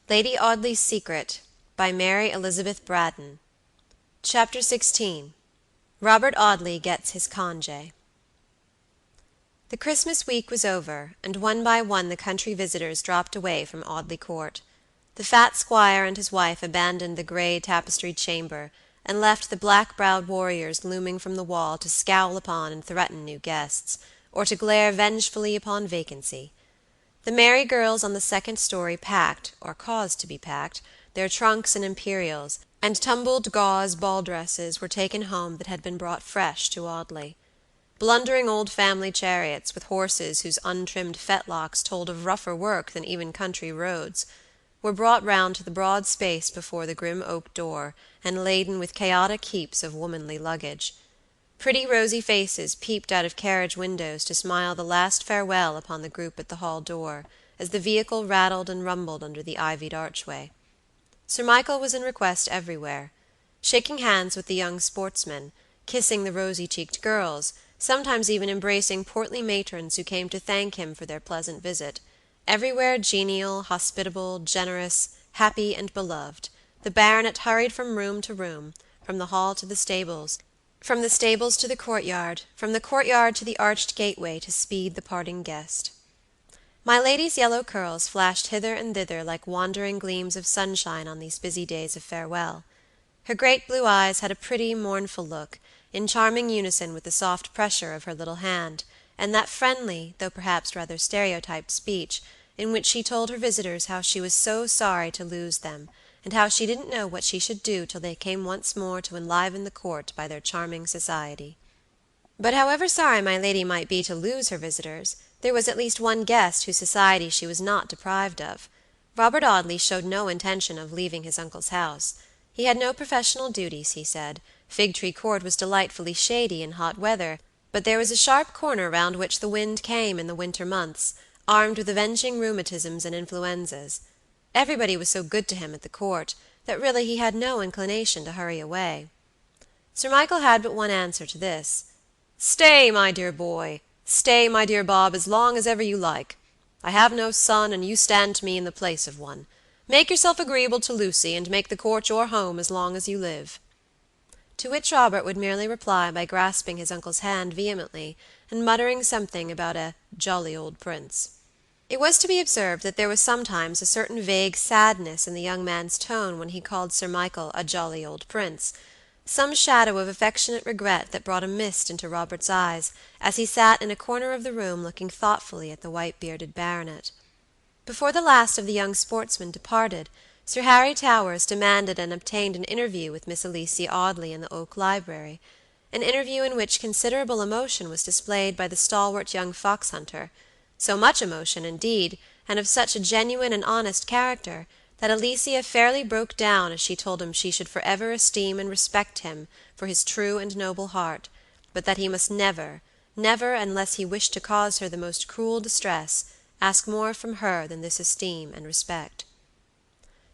Lady Audley's Secret, by Mary Elizabeth Braddon. Chapter 16. Robert Audley Gets His Congé. The Christmas week was over, and one by one the country visitors dropped away from Audley Court. The fat squire and his wife abandoned the gray tapestried chamber, and left the black-browed warriors looming from the wall to scowl upon and threaten new guests, or to glare vengefully upon vacancy. The merry girls on the second story packed, or caused to be packed, their trunks and imperials, and tumbled gauze ball dresses were taken home that had been brought fresh to Audley. Blundering old family chariots, with horses whose untrimmed fetlocks told of rougher work than even country roads, were brought round to the broad space before the grim oak door, and laden with chaotic heaps of womanly luggage. Pretty rosy faces peeped out of carriage windows to smile the last farewell upon the group at the hall door, as the vehicle rattled and rumbled under the ivied archway. Sir Michael was in request everywhere, shaking hands with the young sportsmen, kissing the rosy-cheeked girls, sometimes even embracing portly matrons who came to thank him for their pleasant visit. Everywhere genial, hospitable, generous, happy, and beloved, the baronet hurried from room to room, from the hall to the stables, from the stables to the courtyard, from the courtyard to the arched gateway to speed the parting guest. My lady's yellow curls flashed hither and thither like wandering gleams of sunshine on these busy days of farewell. Her great blue eyes had a pretty, mournful look, in charming unison with the soft pressure of her little hand, and that friendly, though perhaps rather stereotyped speech, in which she told her visitors how she was so sorry to lose them, and how she didn't know what she should do till they came once more to enliven the court by their charming society. But however sorry my lady might be to lose her visitors, there was at least one guest whose society she was not deprived of. Robert Audley showed no intention of leaving his uncle's house. He had no professional duties, he said. Figtree Court was delightfully shady in hot weather, but there was a sharp corner round which the wind came in the winter months, armed with avenging rheumatisms and influenzas. Everybody was so good to him at the Court, that really he had no inclination to hurry away. Sir Michael had but one answer to this. "Stay, my dear boy, stay, my dear Bob, as long as ever you like. I have no son, and you stand to me in the place of one. Make yourself agreeable to Lucy, and make the Court your home as long as you live." To which Robert would merely reply by grasping his uncle's hand vehemently, and muttering something about a "jolly old prince." It was to be observed that there was sometimes a certain vague sadness in the young man's tone when he called Sir Michael a "jolly old prince," some shadow of affectionate regret that brought a mist into Robert's eyes, as he sat in a corner of the room looking thoughtfully at the white-bearded baronet. Before the last of the young sportsmen departed, Sir Harry Towers demanded and obtained an interview with Miss Alicia Audley in the oak library, an interview in which considerable emotion was displayed by the stalwart young fox-hunter, so much emotion, indeed, and of such a genuine and honest character, that Alicia fairly broke down as she told him she should forever esteem and respect him for his true and noble heart, but that he must never, never, unless he wished to cause her the most cruel distress, ask more from her than this esteem and respect.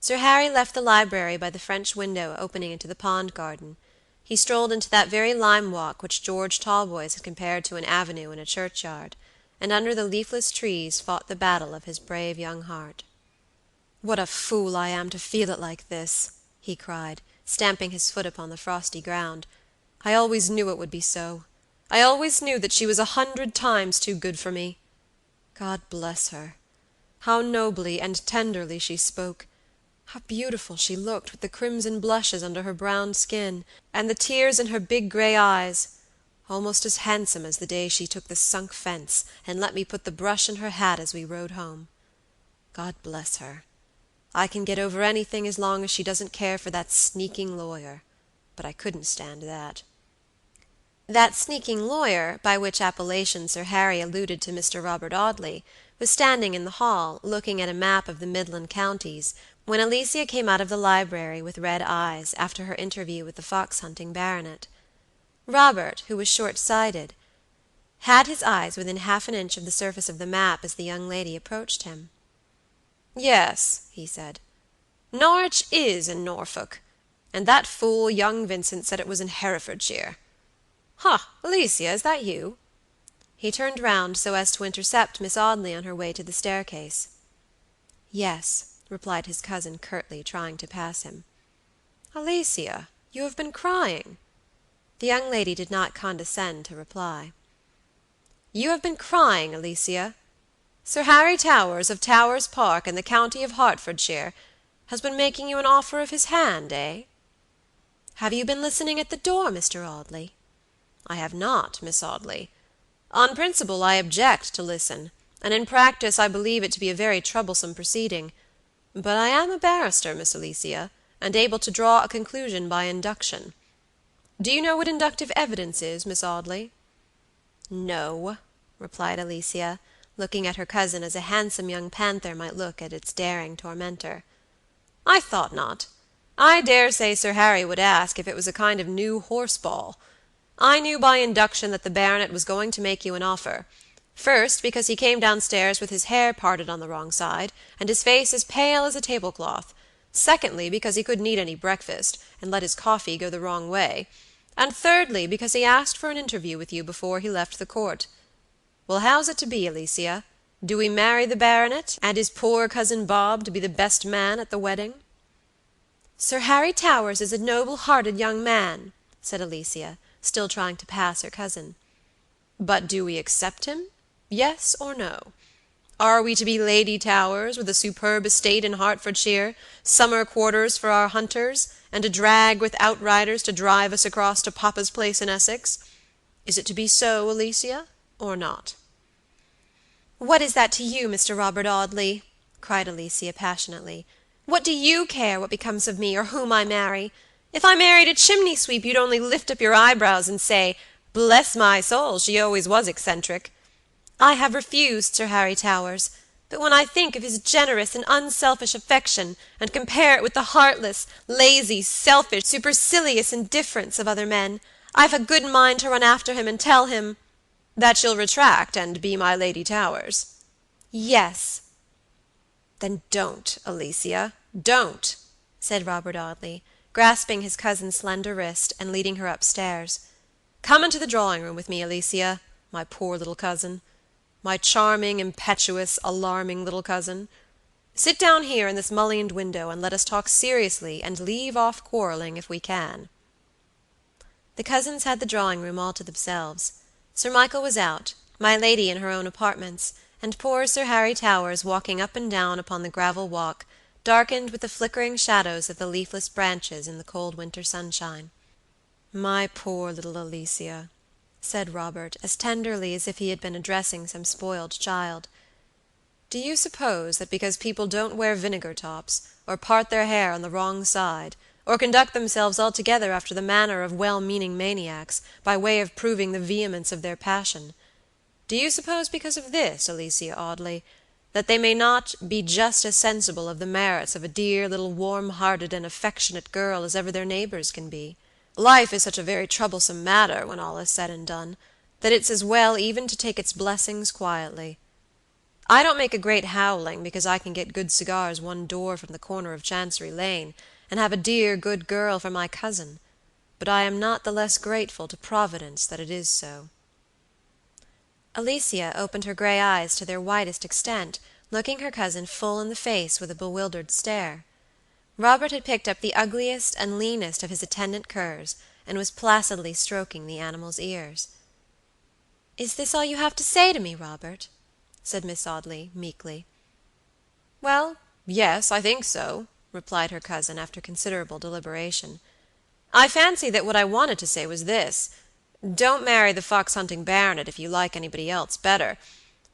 Sir Harry left the library by the French window opening into the pond garden. He strolled into that very lime walk which George Talboys had compared to an avenue in a churchyard, and under the leafless trees fought the battle of his brave young heart. "What a fool I am to feel it like this!" he cried, stamping his foot upon the frosty ground. "I always knew it would be so. I always knew that she was 100 times too good for me. God bless her! How nobly and tenderly she spoke! How beautiful she looked with the crimson blushes under her brown skin, and the tears in her big gray eyes! Almost as handsome as the day she took the sunk fence, and let me put the brush in her hat as we rode home. God bless her! I can get over anything as long as she doesn't care for that sneaking lawyer, but I couldn't stand that." That sneaking lawyer, by which appellation Sir Harry alluded to Mr. Robert Audley, was standing in the hall, looking at a map of the Midland counties, when Alicia came out of the library with red eyes, after her interview with the fox-hunting baronet. Robert, who was short-sighted, had his eyes within half an inch of the surface of the map as the young lady approached him. "Yes," he said, "Norwich is in Norfolk, and that fool young Vincent said it was in Herefordshire. Ha, Alicia, is that you?" He turned round so as to intercept Miss Audley on her way to the staircase. "Yes," replied his cousin curtly, trying to pass him. "Alicia, you have been crying." The young lady did not condescend to reply. "You have been crying, Alicia. Sir Harry Towers, of Towers Park, in the county of Hertfordshire, has been making you an offer of his hand, eh? Have you been listening at the door, Mr. Audley?" "I have not, Miss Audley. On principle I object to listen, and in practice I believe it to be a very troublesome proceeding; but I am a barrister, Miss Alicia, and able to draw a conclusion by induction. Do you know what inductive evidence is, Miss Audley?" "No," replied Alicia, looking at her cousin as a handsome young panther might look at its daring tormentor. "I thought not. I dare say Sir Harry would ask if it was a kind of new horse-ball. I knew by induction that the baronet was going to make you an offer. First, because he came downstairs with his hair parted on the wrong side, and his face as pale as a tablecloth; secondly, because he couldn't eat any breakfast, and let his coffee go the wrong way; and thirdly, because he asked for an interview with you before he left the court. Well, how's it to be, Alicia? Do we marry the baronet, and is poor cousin Bob to be the best man at the wedding?" "Sir Harry Towers is a noble-hearted young man," said Alicia, still trying to pass her cousin. "But do we accept him? Yes or no? Are we to be Lady Towers, with a superb estate in Hertfordshire, summer quarters for our hunters, and a drag with outriders to drive us across to papa's place in Essex? Is it to be so, Alicia, or not?" "What is that to you, Mr. Robert Audley?" cried Alicia passionately. "What do you care what becomes of me, or whom I marry? If I married a chimney sweep you'd only lift up your eyebrows and say, 'Bless my soul, she always was eccentric.' I have refused Sir Harry Towers, but when I think of his generous and unselfish affection, and compare it with the heartless, lazy, selfish, supercilious indifference of other men, I've a good mind to run after him and tell him—" "That you'll retract, and be my Lady Towers?" "Yes." "Then don't, Alicia, don't," said Robert Audley, grasping his cousin's slender wrist, and leading her upstairs. "Come into the drawing-room with me, Alicia, my poor little cousin. My charming, impetuous, alarming little cousin. Sit down here in this mullioned window, and let us talk seriously, and leave off quarreling if we can." The cousins had the drawing-room all to themselves. Sir Michael was out, my lady in her own apartments, and poor Sir Harry Towers walking up and down upon the gravel walk, darkened with the flickering shadows of the leafless branches in the cold winter sunshine. "My poor little Alicia," said Robert, as tenderly as if he had been addressing some spoiled child. "Do you suppose that because people don't wear vinegar tops, or part their hair on the wrong side, or conduct themselves altogether after the manner of well-meaning maniacs, by way of proving the vehemence of their passion—do you suppose because of this, Alicia Audley, that they may not be just as sensible of the merits of a dear little warm-hearted and affectionate girl as ever their neighbors can be? Life is such a very troublesome matter, when all is said and done, that it's as well even to take its blessings quietly. I don't make a great howling because I can get good cigars one door from the corner of Chancery Lane, and have a dear good girl for my cousin, but I am not the less grateful to Providence that it is so." Alicia opened her gray eyes to their widest extent, looking her cousin full in the face with a bewildered stare. Robert had picked up the ugliest and leanest of his attendant curs, and was placidly stroking the animal's ears. "Is this all you have to say to me, Robert?" said Miss Audley, meekly. "Well, yes, I think so," replied her cousin, after considerable deliberation. "I fancy that what I wanted to say was this: don't marry the fox-hunting baronet if you like anybody else better;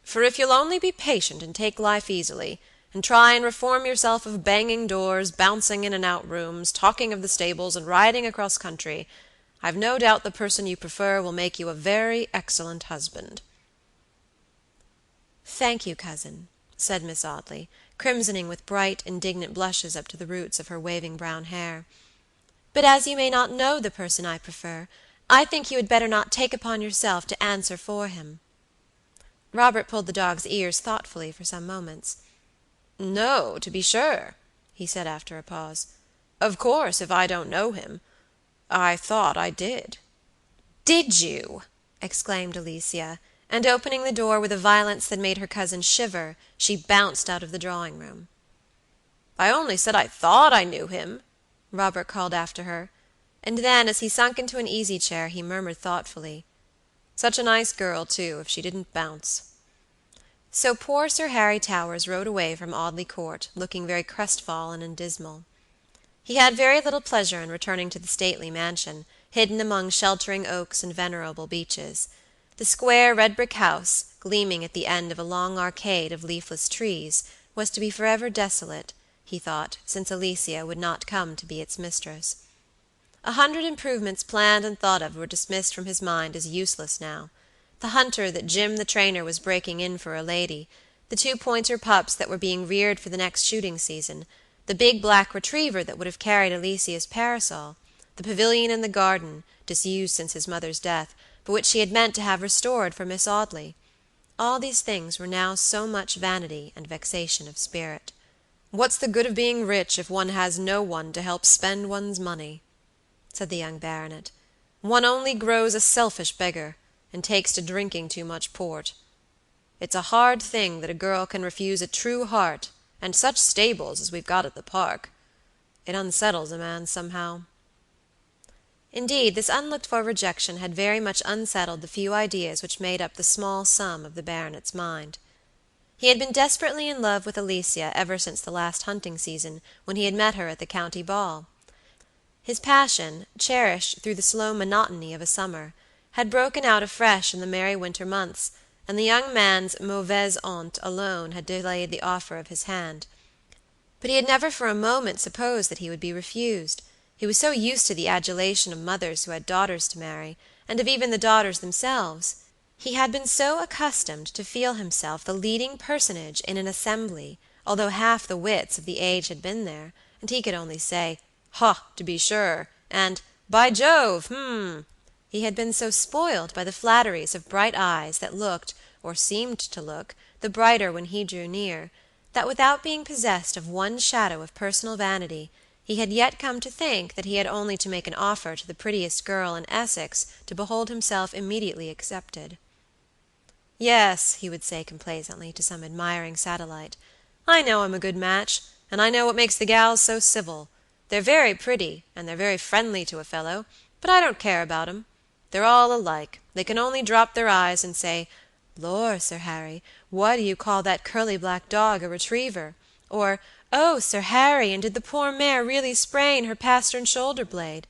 for if you'll only be patient and take life easily, and try and reform yourself of banging doors, bouncing in and out rooms, talking of the stables, and riding across country, I've no doubt the person you prefer will make you a very excellent husband." "Thank you, cousin," said Miss Audley, crimsoning with bright, indignant blushes up to the roots of her waving brown hair. "But as you may not know the person I prefer, I think you had better not take upon yourself to answer for him." Robert pulled the dog's ears thoughtfully for some moments. "No, to be sure," he said after a pause. "Of course, if I don't know him. I thought I did." "Did you?" exclaimed Alicia, and opening the door with a violence that made her cousin shiver, she bounced out of the drawing-room. I only said I thought I knew him," Robert called after her, and then, as he sunk into an easy chair, he murmured thoughtfully, "Such a nice girl, too, if she didn't bounce." So poor Sir Harry Towers rode away from Audley Court, looking very crestfallen and dismal. He had very little pleasure in returning to the stately mansion, hidden among sheltering oaks and venerable beeches. The square red brick house, gleaming at the end of a long arcade of leafless trees, was to be forever desolate, he thought, since Alicia would not come to be its mistress. 100 improvements planned and thought of were dismissed from his mind as useless now. The hunter that Jim the trainer was breaking in for a lady, the 2 pointer pups that were being reared for the next shooting season, the big black retriever that would have carried Alicia's parasol, the pavilion in the garden, disused since his mother's death, but which she had meant to have restored for Miss Audley. All these things were now so much vanity and vexation of spirit. "What's the good of being rich if one has no one to help spend one's money?" said the young baronet. "One only grows a selfish beggar, and takes to drinking too much port. It's a hard thing that a girl can refuse a true heart, and such stables as we've got at the park. It unsettles a man somehow." Indeed, this unlooked-for rejection had very much unsettled the few ideas which made up the small sum of the baronet's mind. He had been desperately in love with Alicia ever since the last hunting season, when he had met her at the county ball. His passion, cherished through the slow monotony of a summer, had broken out afresh in the merry winter months, and the young man's mauvaise honte alone had delayed the offer of his hand. But he had never for a moment supposed that he would be refused. He was so used to the adulation of mothers who had daughters to marry, and of even the daughters themselves. He had been so accustomed to feel himself the leading personage in an assembly, although half the wits of the age had been there, and he could only say, "Ha, to be sure," and "By Jove, He had been so spoiled by the flatteries of bright eyes that looked, or seemed to look, the brighter when he drew near, that without being possessed of one shadow of personal vanity, he had yet come to think that he had only to make an offer to the prettiest girl in Essex to behold himself immediately accepted. "Yes," he would say complacently to some admiring satellite, "I know I'm a good match, and I know what makes the gals so civil. They're very pretty, and they're very friendly to a fellow, but I don't care about 'em. They're all alike. They can only drop their eyes and say, 'Lor, Sir Harry, why do you call that curly black dog a retriever?' Or, 'Oh, Sir Harry, and did the poor mare really sprain her pastern shoulder blade?'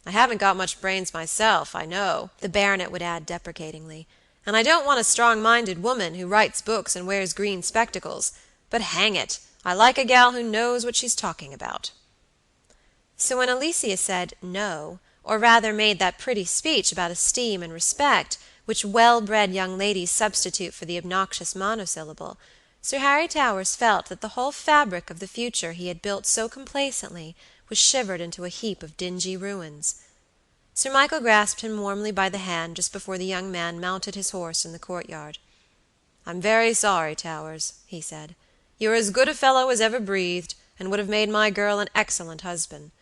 I haven't got much brains myself, I know," the baronet would add deprecatingly, "and I don't want a strong-minded woman who writes books and wears green spectacles, but hang it, I like a gal who knows what she's talking about." So when Alicia said "No," or rather made that pretty speech about esteem and respect, which well-bred young ladies substitute for the obnoxious monosyllable, Sir Harry Towers felt that the whole fabric of the future he had built so complacently was shivered into a heap of dingy ruins. Sir Michael grasped him warmly by the hand just before the young man mounted his horse in the courtyard. "I'm very sorry, Towers," he said. "You're as good a fellow as ever breathed, and would have made my girl an excellent husband.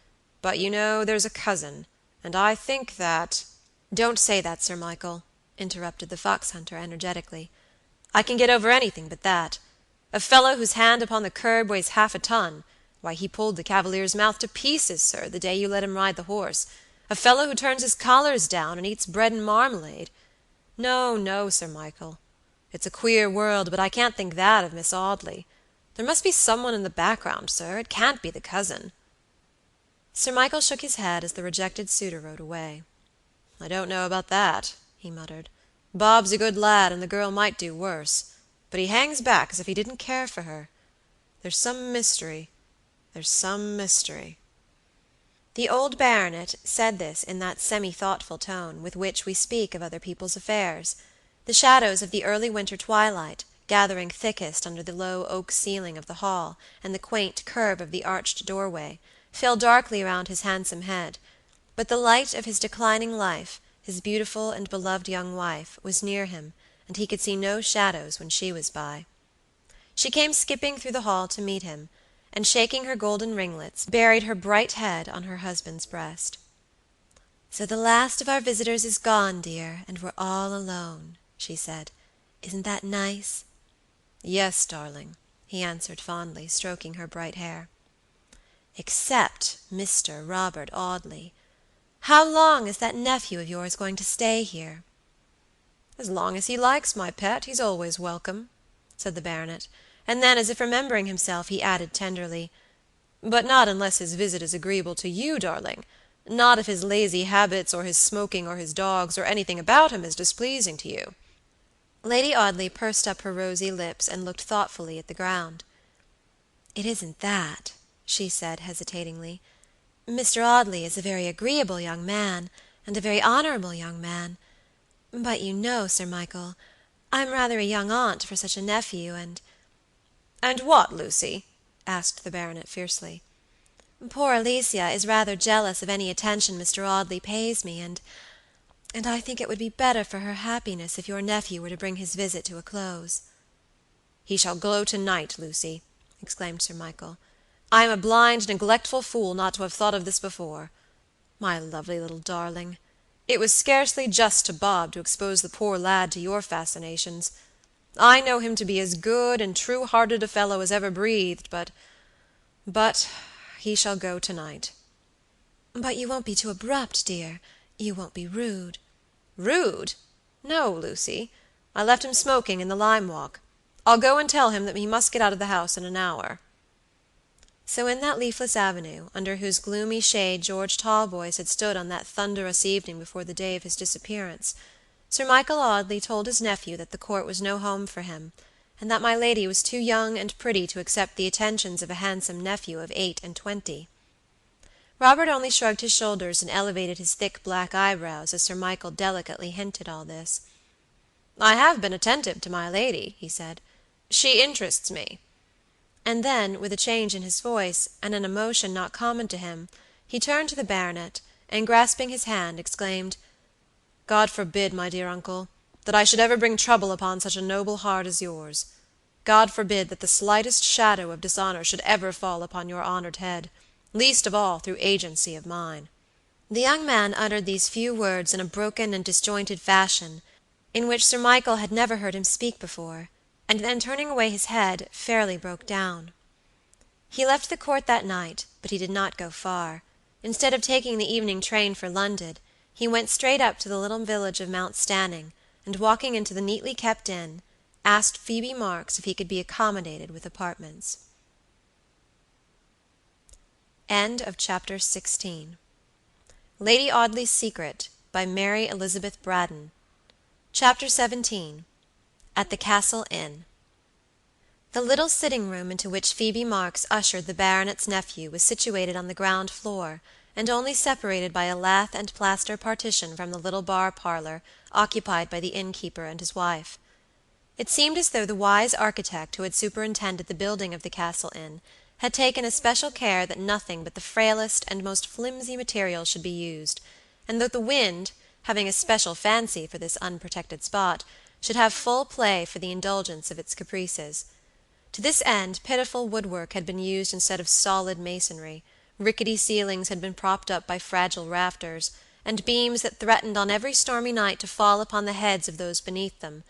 But you know there's a cousin, and I think that—" "Don't say that, Sir Michael," interrupted the fox hunter energetically. "I can get over anything but that. A fellow whose hand upon the curb weighs half a ton, why, he pulled the cavalier's mouth to pieces, sir, the day you let him ride the horse. A fellow who turns his collars down and eats bread and marmalade. No, no, Sir Michael. It's a queer world, but I can't think that of Miss Audley. There must be someone in the background, sir. It can't be the cousin." Sir Michael shook his head as the rejected suitor rode away. "I don't know about that," he muttered. "Bob's a good lad, and the girl might do worse, but he hangs back as if he didn't care for her. There's some mysterythere's some mystery." The old baronet said this in that semi-thoughtful tone with which we speak of other people's affairs. The shadows of the early winter twilight, gathering thickest under the low oak ceiling of the hall and the quaint curve of the arched doorway, fell darkly around his handsome head, but the light of his declining life, his beautiful and beloved young wife, was near him, and he could see no shadows when she was by. She came skipping through the hall to meet him, and shaking her golden ringlets, buried her bright head on her husband's breast. "So the last of our visitors is gone, dear, and we're all alone," she said. "Isn't that nice?" "Yes, darling, he answered fondly, stroking her bright hair. "Except Mr. Robert Audley. How long is that nephew of yours going to stay here?" "As long as he likes, my pet. He's always welcome," said the baronet; and then, as if remembering himself, he added tenderly, "but not unless his visit is agreeable to you, darling; not if his lazy habits, or his smoking, or his dogs, or anything about him is displeasing to you." Lady Audley pursed up her rosy lips and looked thoughtfully at the ground. "It isn't that," she said, hesitatingly. "Mr. Audley is a very agreeable young man, and a very honorable young man; but you know, Sir Michael, I'm rather a young aunt for such a nephew, and—" "And what, Lucy?" asked the baronet, fiercely. "Poor Alicia is rather jealous of any attention Mr. Audley pays me, and I think it would be better for her happiness if your nephew were to bring his visit to a close." "He shall go tonight, Lucy," exclaimed Sir Michael. "I am a blind, neglectful fool not to have thought of this before. My lovely little darling! It was scarcely just to Bob to expose the poor lad to your fascinations. I know him to be as good and true-hearted a fellow as ever breathed, but he shall go tonight." "But you won't be too abrupt, dear? You won't be rude?" "Rude? No, Lucy. I left him smoking in the lime walk. I'll go and tell him that he must get out of the house in an hour." So in that leafless avenue, under whose gloomy shade George Talboys had stood on that thunderous evening before the day of his disappearance, Sir Michael Audley told his nephew that the Court was no home for him, and that my lady was too young and pretty to accept the attentions of a handsome nephew of 8–20. Robert only shrugged his shoulders and elevated his thick black eyebrows as Sir Michael delicately hinted all this. "I have been attentive to my lady," he said. "She interests me." And then, with a change in his voice, and an emotion not common to him, he turned to the baronet, and grasping his hand, exclaimed, "God forbid, my dear uncle, that I should ever bring trouble upon such a noble heart as yours. God forbid that the slightest shadow of dishonor should ever fall upon your honored head, least of all through agency of mine." The young man uttered these few words in a broken and disjointed fashion, in which Sir Michael had never heard him speak before, and then turning away his head, fairly broke down. He left the Court that night, but he did not go far. Instead of taking the evening train for London, he went straight up to the little village of Mount Stanning, and walking into the neatly kept inn, asked Phoebe Marks if he could be accommodated with apartments. Chapter 16. Lady Audley's Secret, by Mary Elizabeth Braddon. Chapter 17. At the Castle Inn. The little sitting-room into which Phoebe Marks ushered the baronet's nephew was situated on the ground floor, and only separated by a lath and plaster partition from the little bar parlor occupied by the innkeeper and his wife. It seemed as though the wise architect who had superintended the building of the Castle Inn had taken especial care that nothing but the frailest and most flimsy materials should be used, and that the wind, having a special fancy for this unprotected spot, should have full play for the indulgence of its caprices. To this end pitiful woodwork had been used instead of solid masonry, rickety ceilings had been propped up by fragile rafters, and beams that threatened on every stormy night to fall upon the heads of those beneath them,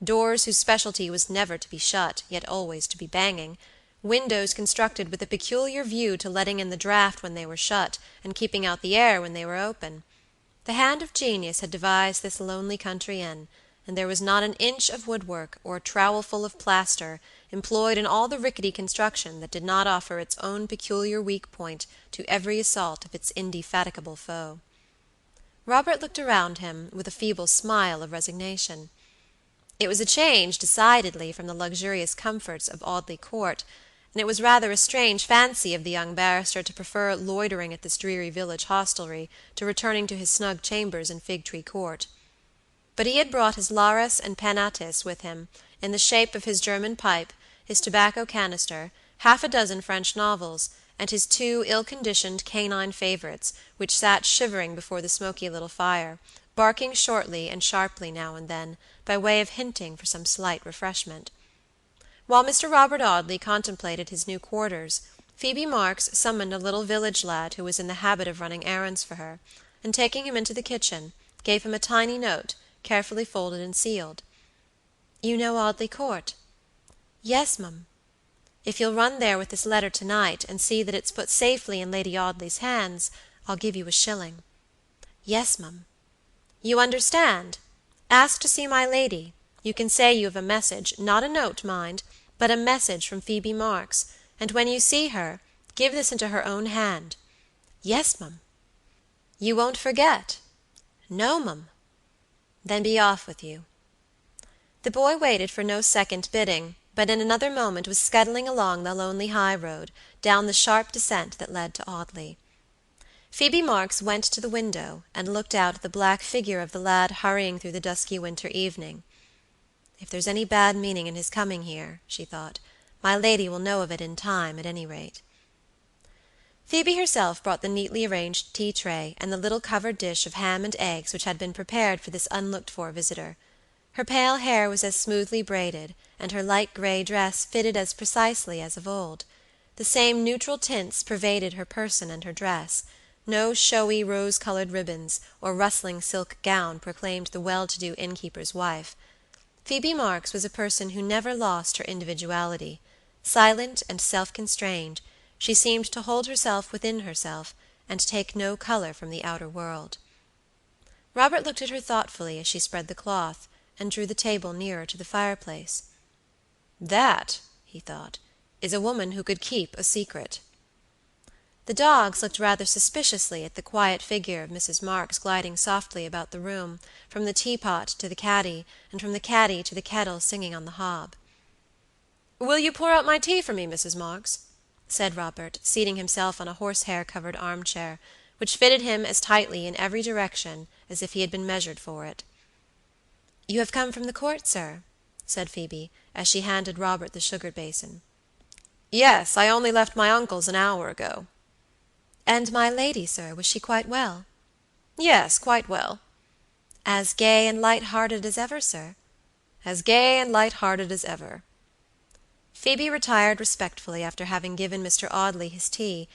doors whose specialty was never to be shut, yet always to be banging, windows constructed with a peculiar view to letting in the draught when they were shut, and keeping out the air when they were open. The hand of genius had devised this lonely country inn, and there was not an inch of woodwork, or a trowelful of plaster, employed in all the rickety construction that did not offer its own peculiar weak point to every assault of its indefatigable foe. Robert looked around him with a feeble smile of resignation. It was a change, decidedly, from the luxurious comforts of Audley Court, and it was rather a strange fancy of the young barrister to prefer loitering at this dreary village hostelry to returning to his snug chambers in Figtree Court. But he had brought his Lares and Penates with him, in the shape of his German pipe, his tobacco canister, half a dozen French novels, and his two ill-conditioned canine favorites, which sat shivering before the smoky little fire, barking shortly and sharply now and then, by way of hinting for some slight refreshment. While Mr. Robert Audley contemplated his new quarters, Phoebe Marks summoned a little village lad who was in the habit of running errands for her, and taking him into the kitchen, gave him a tiny note, carefully folded and sealed. "You know Audley Court?" "Yes, mum." If you'll run there with this letter tonight, and see that it's put safely in Lady Audley's hands, I'll give you a shilling." "Yes, mum." "You understand? Ask to see my lady. You can say you have a message, not a note, mind, but a message from Phoebe Marks, and when you see her, give this into her own hand." "Yes, mum." "You won't forget?" "No, mum." "Then be off with you." The boy waited for no second bidding, but in another moment was scuttling along the lonely high road, down the sharp descent that led to Audley. Phoebe Marks went to the window, and looked out at the black figure of the lad hurrying through the dusky winter evening. "If there's any bad meaning in his coming here," she thought, "my lady will know of it in time, at any rate." Phoebe herself brought the neatly arranged tea tray, and the little covered dish of ham and eggs which had been prepared for this unlooked-for visitor. Her pale hair was as smoothly braided, and her light gray dress fitted as precisely as of old. The same neutral tints pervaded her person and her dress. No showy rose-colored ribbons or rustling silk gown proclaimed the well-to-do innkeeper's wife. Phoebe Marks was a person who never lost her individuality. Silent and self-constrained, she seemed to hold herself within herself, and take no color from the outer world. Robert looked at her thoughtfully as she spread the cloth, and drew the table nearer to the fireplace. "That," he thought, "is a woman who could keep a secret." The dogs looked rather suspiciously at the quiet figure of Mrs. Marks gliding softly about the room, from the teapot to the caddy, and from the caddy to the kettle singing on the hob. "Will you pour out my tea for me, Mrs. Marks?" said Robert, seating himself on a horsehair-covered armchair, which fitted him as tightly in every direction as if he had been measured for it. "You have come from the Court, sir?" said Phoebe, as she handed Robert the sugar basin. "Yes, I only left my uncle's an hour ago." "And my lady, sir, was she quite well?" "Yes, quite well." "As gay and light-hearted as ever, sir?" "As gay and light-hearted as ever." Phoebe retired respectfully after having given Mr. Audley his tea,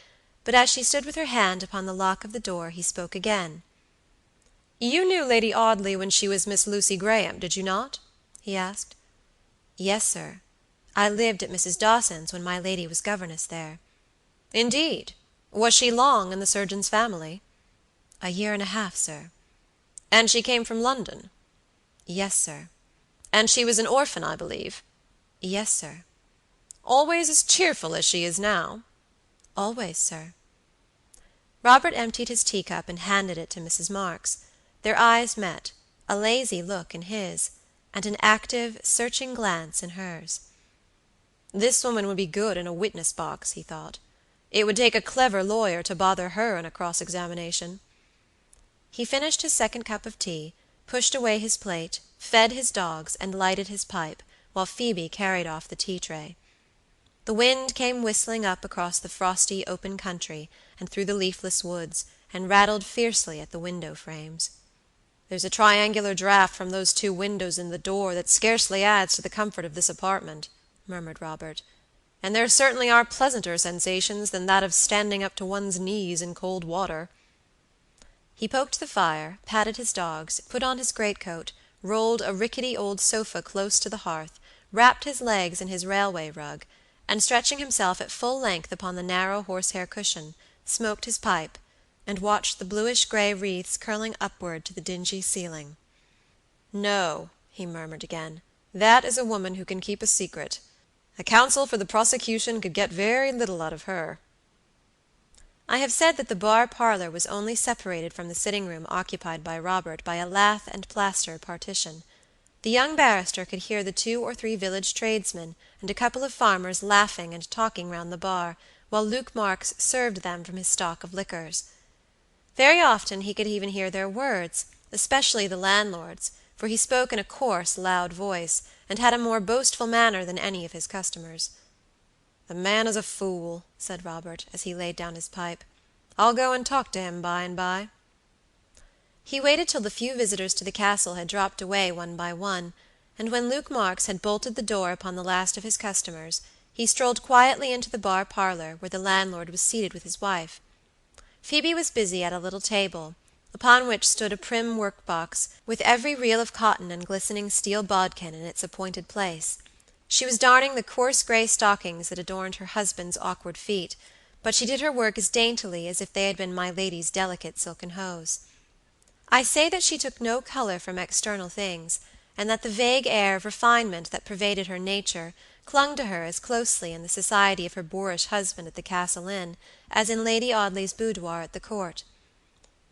but as she stood with her hand upon the lock of the door he spoke again. "You knew Lady Audley when she was Miss Lucy Graham, did you not?" he asked. "Yes, sir. I lived at Mrs. Dawson's when my lady was governess there." "Indeed. Was she long in the surgeon's family?" "A year and a half, sir." "And she came from London?" "Yes, sir." "And she was an orphan, I believe?" "Yes, sir." "Always as cheerful as she is now?" "Always, sir." Robert emptied his teacup and handed it to Mrs. Marks. Their eyes met, a lazy look in his, and an active, searching glance in hers. "This woman would be good in a witness box," he thought. "It would take a clever lawyer to bother her in a cross-examination." He finished his second cup of tea, pushed away his plate, fed his dogs, and lighted his pipe, while Phoebe carried off the tea-tray. The wind came whistling up across the frosty, open country, and through the leafless woods, and rattled fiercely at the window frames. "There's a triangular draught from those two windows in the door that scarcely adds to the comfort of this apartment," murmured Robert. "And there certainly are pleasanter sensations than that of standing up to one's knees in cold water." He poked the fire, patted his dogs, put on his greatcoat, rolled a rickety old sofa close to the hearth, wrapped his legs in his railway rug, and stretching himself at full length upon the narrow horsehair cushion, smoked his pipe, and watched the bluish-gray wreaths curling upward to the dingy ceiling. "No," he murmured again, "that is a woman who can keep a secret. A counsel for the prosecution could get very little out of her." I have said that the bar parlor was only separated from the sitting-room occupied by Robert by a lath and plaster partition. The young barrister could hear the 2 or 3 village tradesmen and a couple of farmers laughing and talking round the bar, while Luke Marks served them from his stock of liquors. Very often he could even hear their words, especially the landlord's, for he spoke in a coarse, loud voice, and had a more boastful manner than any of his customers. "The man is a fool," said Robert, as he laid down his pipe. "I'll go and talk to him by and by." He waited till the few visitors to the Castle had dropped away one by one, and when Luke Marks had bolted the door upon the last of his customers, he strolled quietly into the bar parlor, where the landlord was seated with his wife. Phoebe was busy at a little table, upon which stood a prim work-box, with every reel of cotton and glistening steel bodkin in its appointed place. She was darning the coarse gray stockings that adorned her husband's awkward feet, but she did her work as daintily as if they had been my lady's delicate silken hose. I say that she took no color from external things, and that the vague air of refinement that pervaded her nature clung to her as closely in the society of her boorish husband at the Castle Inn as in Lady Audley's boudoir at the Court.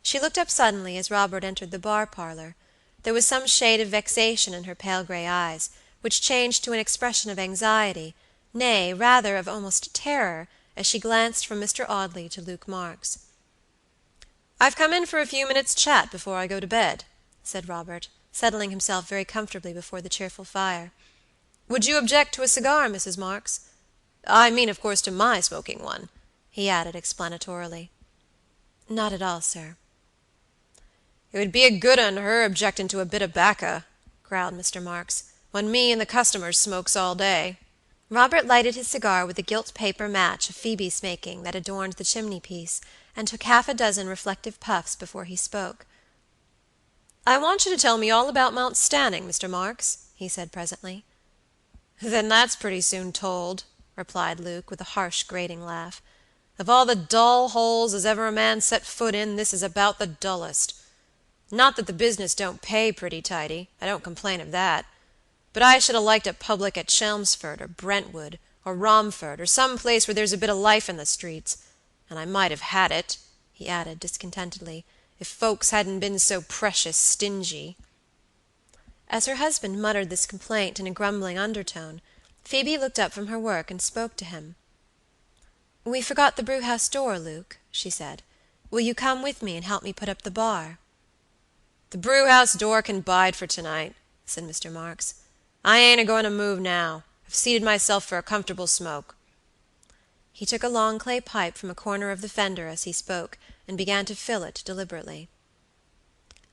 She looked up suddenly as Robert entered the bar parlor. There was some shade of vexation in her pale gray eyes, which changed to an expression of anxiety, nay, rather of almost terror, as she glanced from Mr. Audley to Luke Marks. "I've come in for a few minutes' chat before I go to bed," said Robert, settling himself very comfortably before the cheerful fire. "Would you object to a cigar, Mrs. Marks? I mean, of course, to my smoking one," he added explanatorily. "Not at all, sir." "It would be a good un her objecting to a bit of bacca," growled Mr. Marks, "when me and the customers smokes all day." Robert lighted his cigar with a gilt paper match of Phoebe's making that adorned the chimney piece, and took half a dozen reflective puffs before he spoke. "I want you to tell me all about Mount Stanning, Mr. Marks," he said presently. "Then that's pretty soon told," replied Luke, with a harsh, grating laugh. "Of all the dull holes as ever a man set foot in, this is about the dullest. Not that the business don't pay pretty tidy, I don't complain of that, but I should 'a' liked a public at Chelmsford, or Brentwood, or Romford, or some place where there's a bit of life in the streets; and I might have had it," he added, discontentedly, "if folks hadn't been so precious stingy." As her husband muttered this complaint in a grumbling undertone, Phoebe looked up from her work and spoke to him. "We forgot the brewhouse door, Luke," she said. "Will you come with me and help me put up the bar?" "The brewhouse door can bide for tonight," said Mr. Marks. "I ain't a-going to move now. I've seated myself for a comfortable smoke." He took a long clay pipe from a corner of the fender as he spoke, and began to fill it deliberately.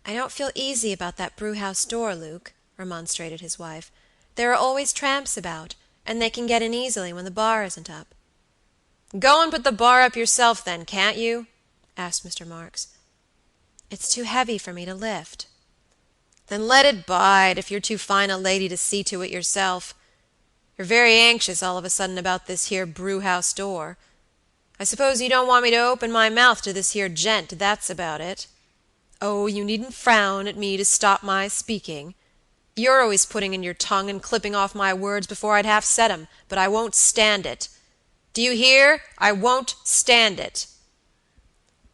"I don't feel easy about that brewhouse door, Luke," remonstrated his wife. "There are always tramps about, and they can get in easily when the bar isn't up." "Go and put the bar up yourself, then, can't you?" asked Mr. Marks. "It's too heavy for me to lift." "Then let it bide, if you're too fine a lady to see to it yourself. You're very anxious all of a sudden about this here brewhouse door. I suppose you don't want me to open my mouth to this here gent, that's about it. Oh, you needn't frown at me to stop my speaking. You're always putting in your tongue and clipping off my words before I'd half said 'em, but I won't stand it. Do you hear? I won't stand it."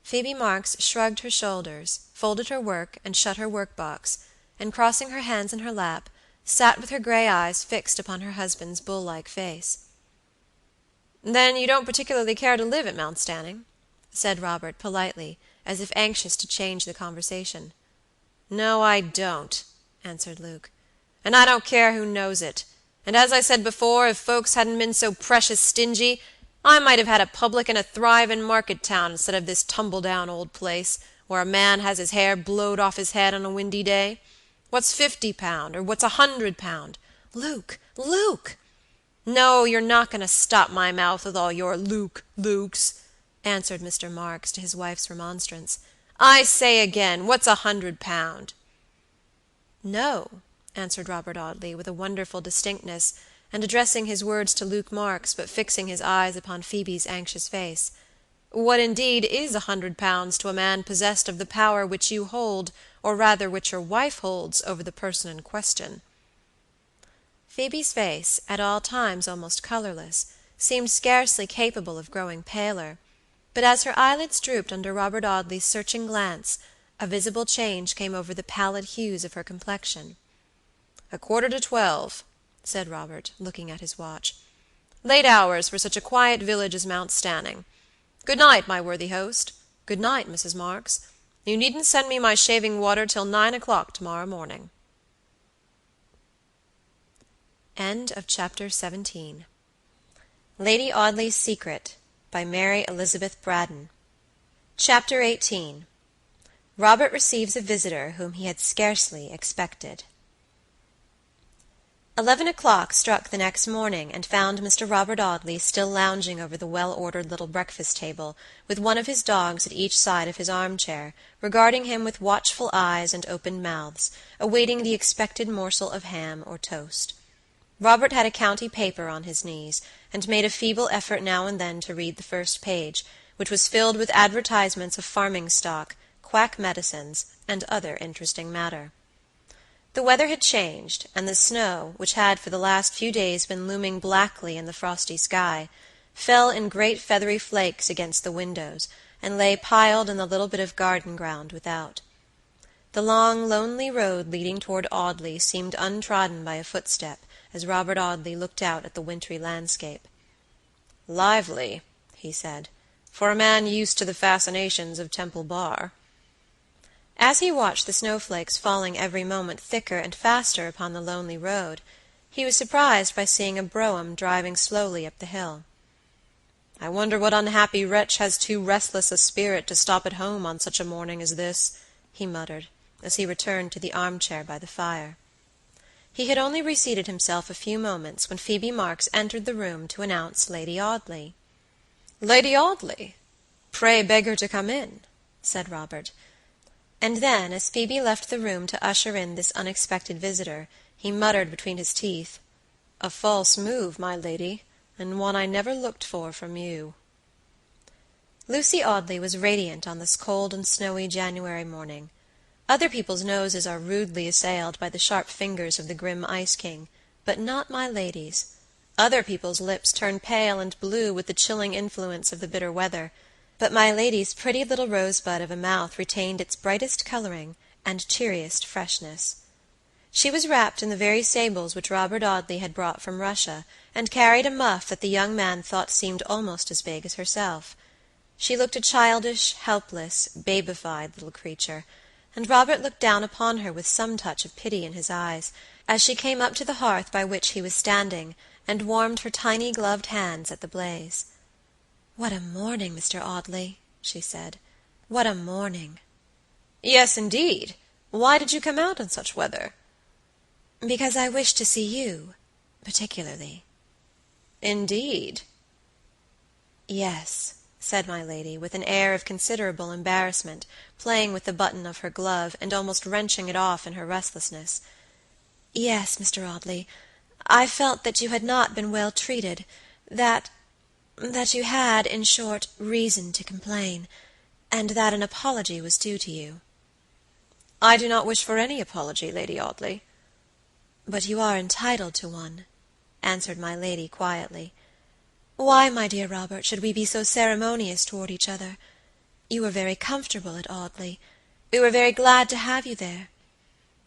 Phoebe Marks shrugged her shoulders, folded her work, and shut her work-box, and crossing her hands in her lap, sat with her gray eyes fixed upon her husband's bull-like face. "Then you don't particularly care to live at Mount Stanning?" said Robert, politely, as if anxious to change the conversation. "No, I don't," answered Luke, "and I don't care who knows it; and as I said before, if folks hadn't been so precious stingy, I might have had a public in a thrivin' market town instead of this tumble-down old place, where a man has his hair blowed off his head on a windy day. What's £50, or what's £100? Luke! No, you're not going to stop my mouth with all your Lukes," answered Mr. Marks to his wife's remonstrance. "I say again, what's £100?" "No," answered Robert Audley, with a wonderful distinctness, and addressing his words to Luke Marks, but fixing his eyes upon Phoebe's anxious face. "What indeed is £100 to a man possessed of the power which you hold, or rather which your wife holds, over the person in question?" Phoebe's face, at all times almost colorless, seemed scarcely capable of growing paler, but as her eyelids drooped under Robert Audley's searching glance, a visible change came over the pallid hues of her complexion. "11:45, said Robert, looking at his watch. "Late hours for such a quiet village as Mount Stanning. Good night, my worthy host. Good night, Mrs. Marks. You needn't send me my shaving water till 9 o'clock tomorrow morning." Chapter 17. Lady Audley's Secret, by Mary Elizabeth Braddon. Chapter 18. Robert receives a visitor whom he had scarcely expected. 11 o'clock struck the next morning, and found Mr. Robert Audley still lounging over the well-ordered little breakfast-table, with one of his dogs at each side of his arm-chair, regarding him with watchful eyes and open mouths, awaiting the expected morsel of ham or toast. Robert had a county paper on his knees, and made a feeble effort now and then to read the first page, which was filled with advertisements of farming stock, quack medicines, and other interesting matter. The weather had changed, and the snow, which had for the last few days been looming blackly in the frosty sky, fell in great feathery flakes against the windows, and lay piled in the little bit of garden ground without. The long, lonely road leading toward Audley seemed untrodden by a footstep, as Robert Audley looked out at the wintry landscape. "Lively," he said, "for a man used to the fascinations of Temple Bar." As he watched the snowflakes falling every moment thicker and faster upon the lonely road, he was surprised by seeing a brougham driving slowly up the hill. "I wonder what unhappy wretch has too restless a spirit to stop at home on such a morning as this," he muttered, as he returned to the armchair by the fire. He had only reseated himself a few moments when Phoebe Marks entered the room to announce Lady Audley. "Lady Audley? Pray beg her to come in," said Robert. And then, as Phoebe left the room to usher in this unexpected visitor, he muttered between his teeth, "A false move, my lady, and one I never looked for from you." Lucy Audley was radiant on this cold and snowy January morning. Other people's noses are rudely assailed by the sharp fingers of the grim ice-king, but not my lady's. Other people's lips turn pale and blue with the chilling influence of the bitter weather, but my lady's pretty little rosebud of a mouth retained its brightest coloring and cheeriest freshness. She was wrapped in the very sables which Robert Audley had brought from Russia, and carried a muff that the young man thought seemed almost as big as herself. She looked a childish, helpless, babified little creature, and Robert looked down upon her with some touch of pity in his eyes, as she came up to the hearth by which he was standing, and warmed her tiny gloved hands at the blaze. "What a morning, Mr. Audley," she said. "What a morning." "Yes, indeed. Why did you come out in such weather?" "Because I wished to see you, particularly." "Indeed?" "Yes," said my lady, with an air of considerable embarrassment, playing with the button of her glove, and almost wrenching it off in her restlessness. "Yes, Mr. Audley, I felt that you had not been well treated, that you had, in short, reason to complain, and that an apology was due to you." "I do not wish for any apology, Lady Audley." "But you are entitled to one," answered my lady quietly. "Why, my dear Robert, should we be so ceremonious toward each other? You were very comfortable at Audley. We were very glad to have you there.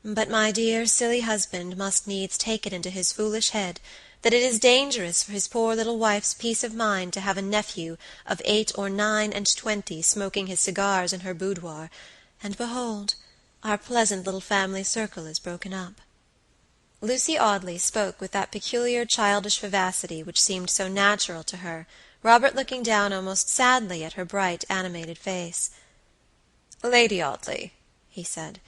But my dear, silly husband must needs take it into his foolish head that it is dangerous for his poor little wife's peace of mind to have a nephew of 8 or 9 and 20 smoking his cigars in her boudoir, and behold, our pleasant little family circle is broken up." Lucy Audley spoke with that peculiar childish vivacity which seemed so natural to her, Robert looking down almost sadly at her bright, animated face. "Lady Audley," he said,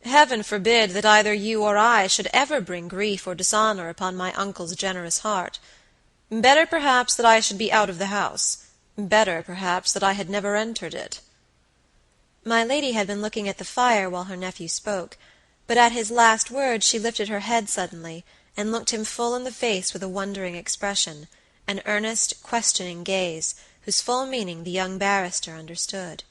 "Heaven forbid that either you or I should ever bring grief or dishonor upon my uncle's generous heart. Better perhaps that I should be out of the house, better perhaps that I had never entered it." My lady had been looking at the fire while her nephew spoke, but at his last words she lifted her head suddenly, and looked him full in the face with a wondering expression, an earnest, questioning gaze, whose full meaning the young barrister understood.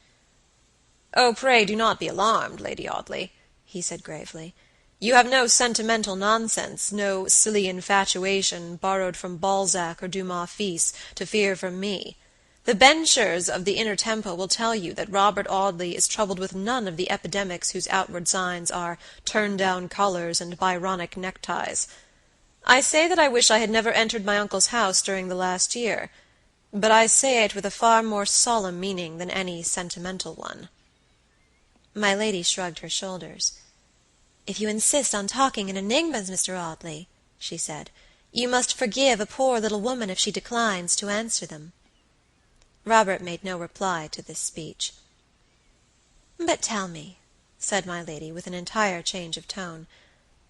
"Oh, pray do not be alarmed, Lady Audley," he said gravely. "You have no sentimental nonsense, no silly infatuation, borrowed from Balzac or Dumas fils, to fear from me. The benchers of the Inner Temple will tell you that Robert Audley is troubled with none of the epidemics whose outward signs are turn-down collars and Byronic neckties. I say that I wish I had never entered my uncle's house during the last year, but I say it with a far more solemn meaning than any sentimental one." My lady shrugged her shoulders. "If you insist on talking in enigmas, Mr. Audley," she said, "you must forgive a poor little woman if she declines to answer them." Robert made no reply to this speech. "But tell me," said my lady, with an entire change of tone,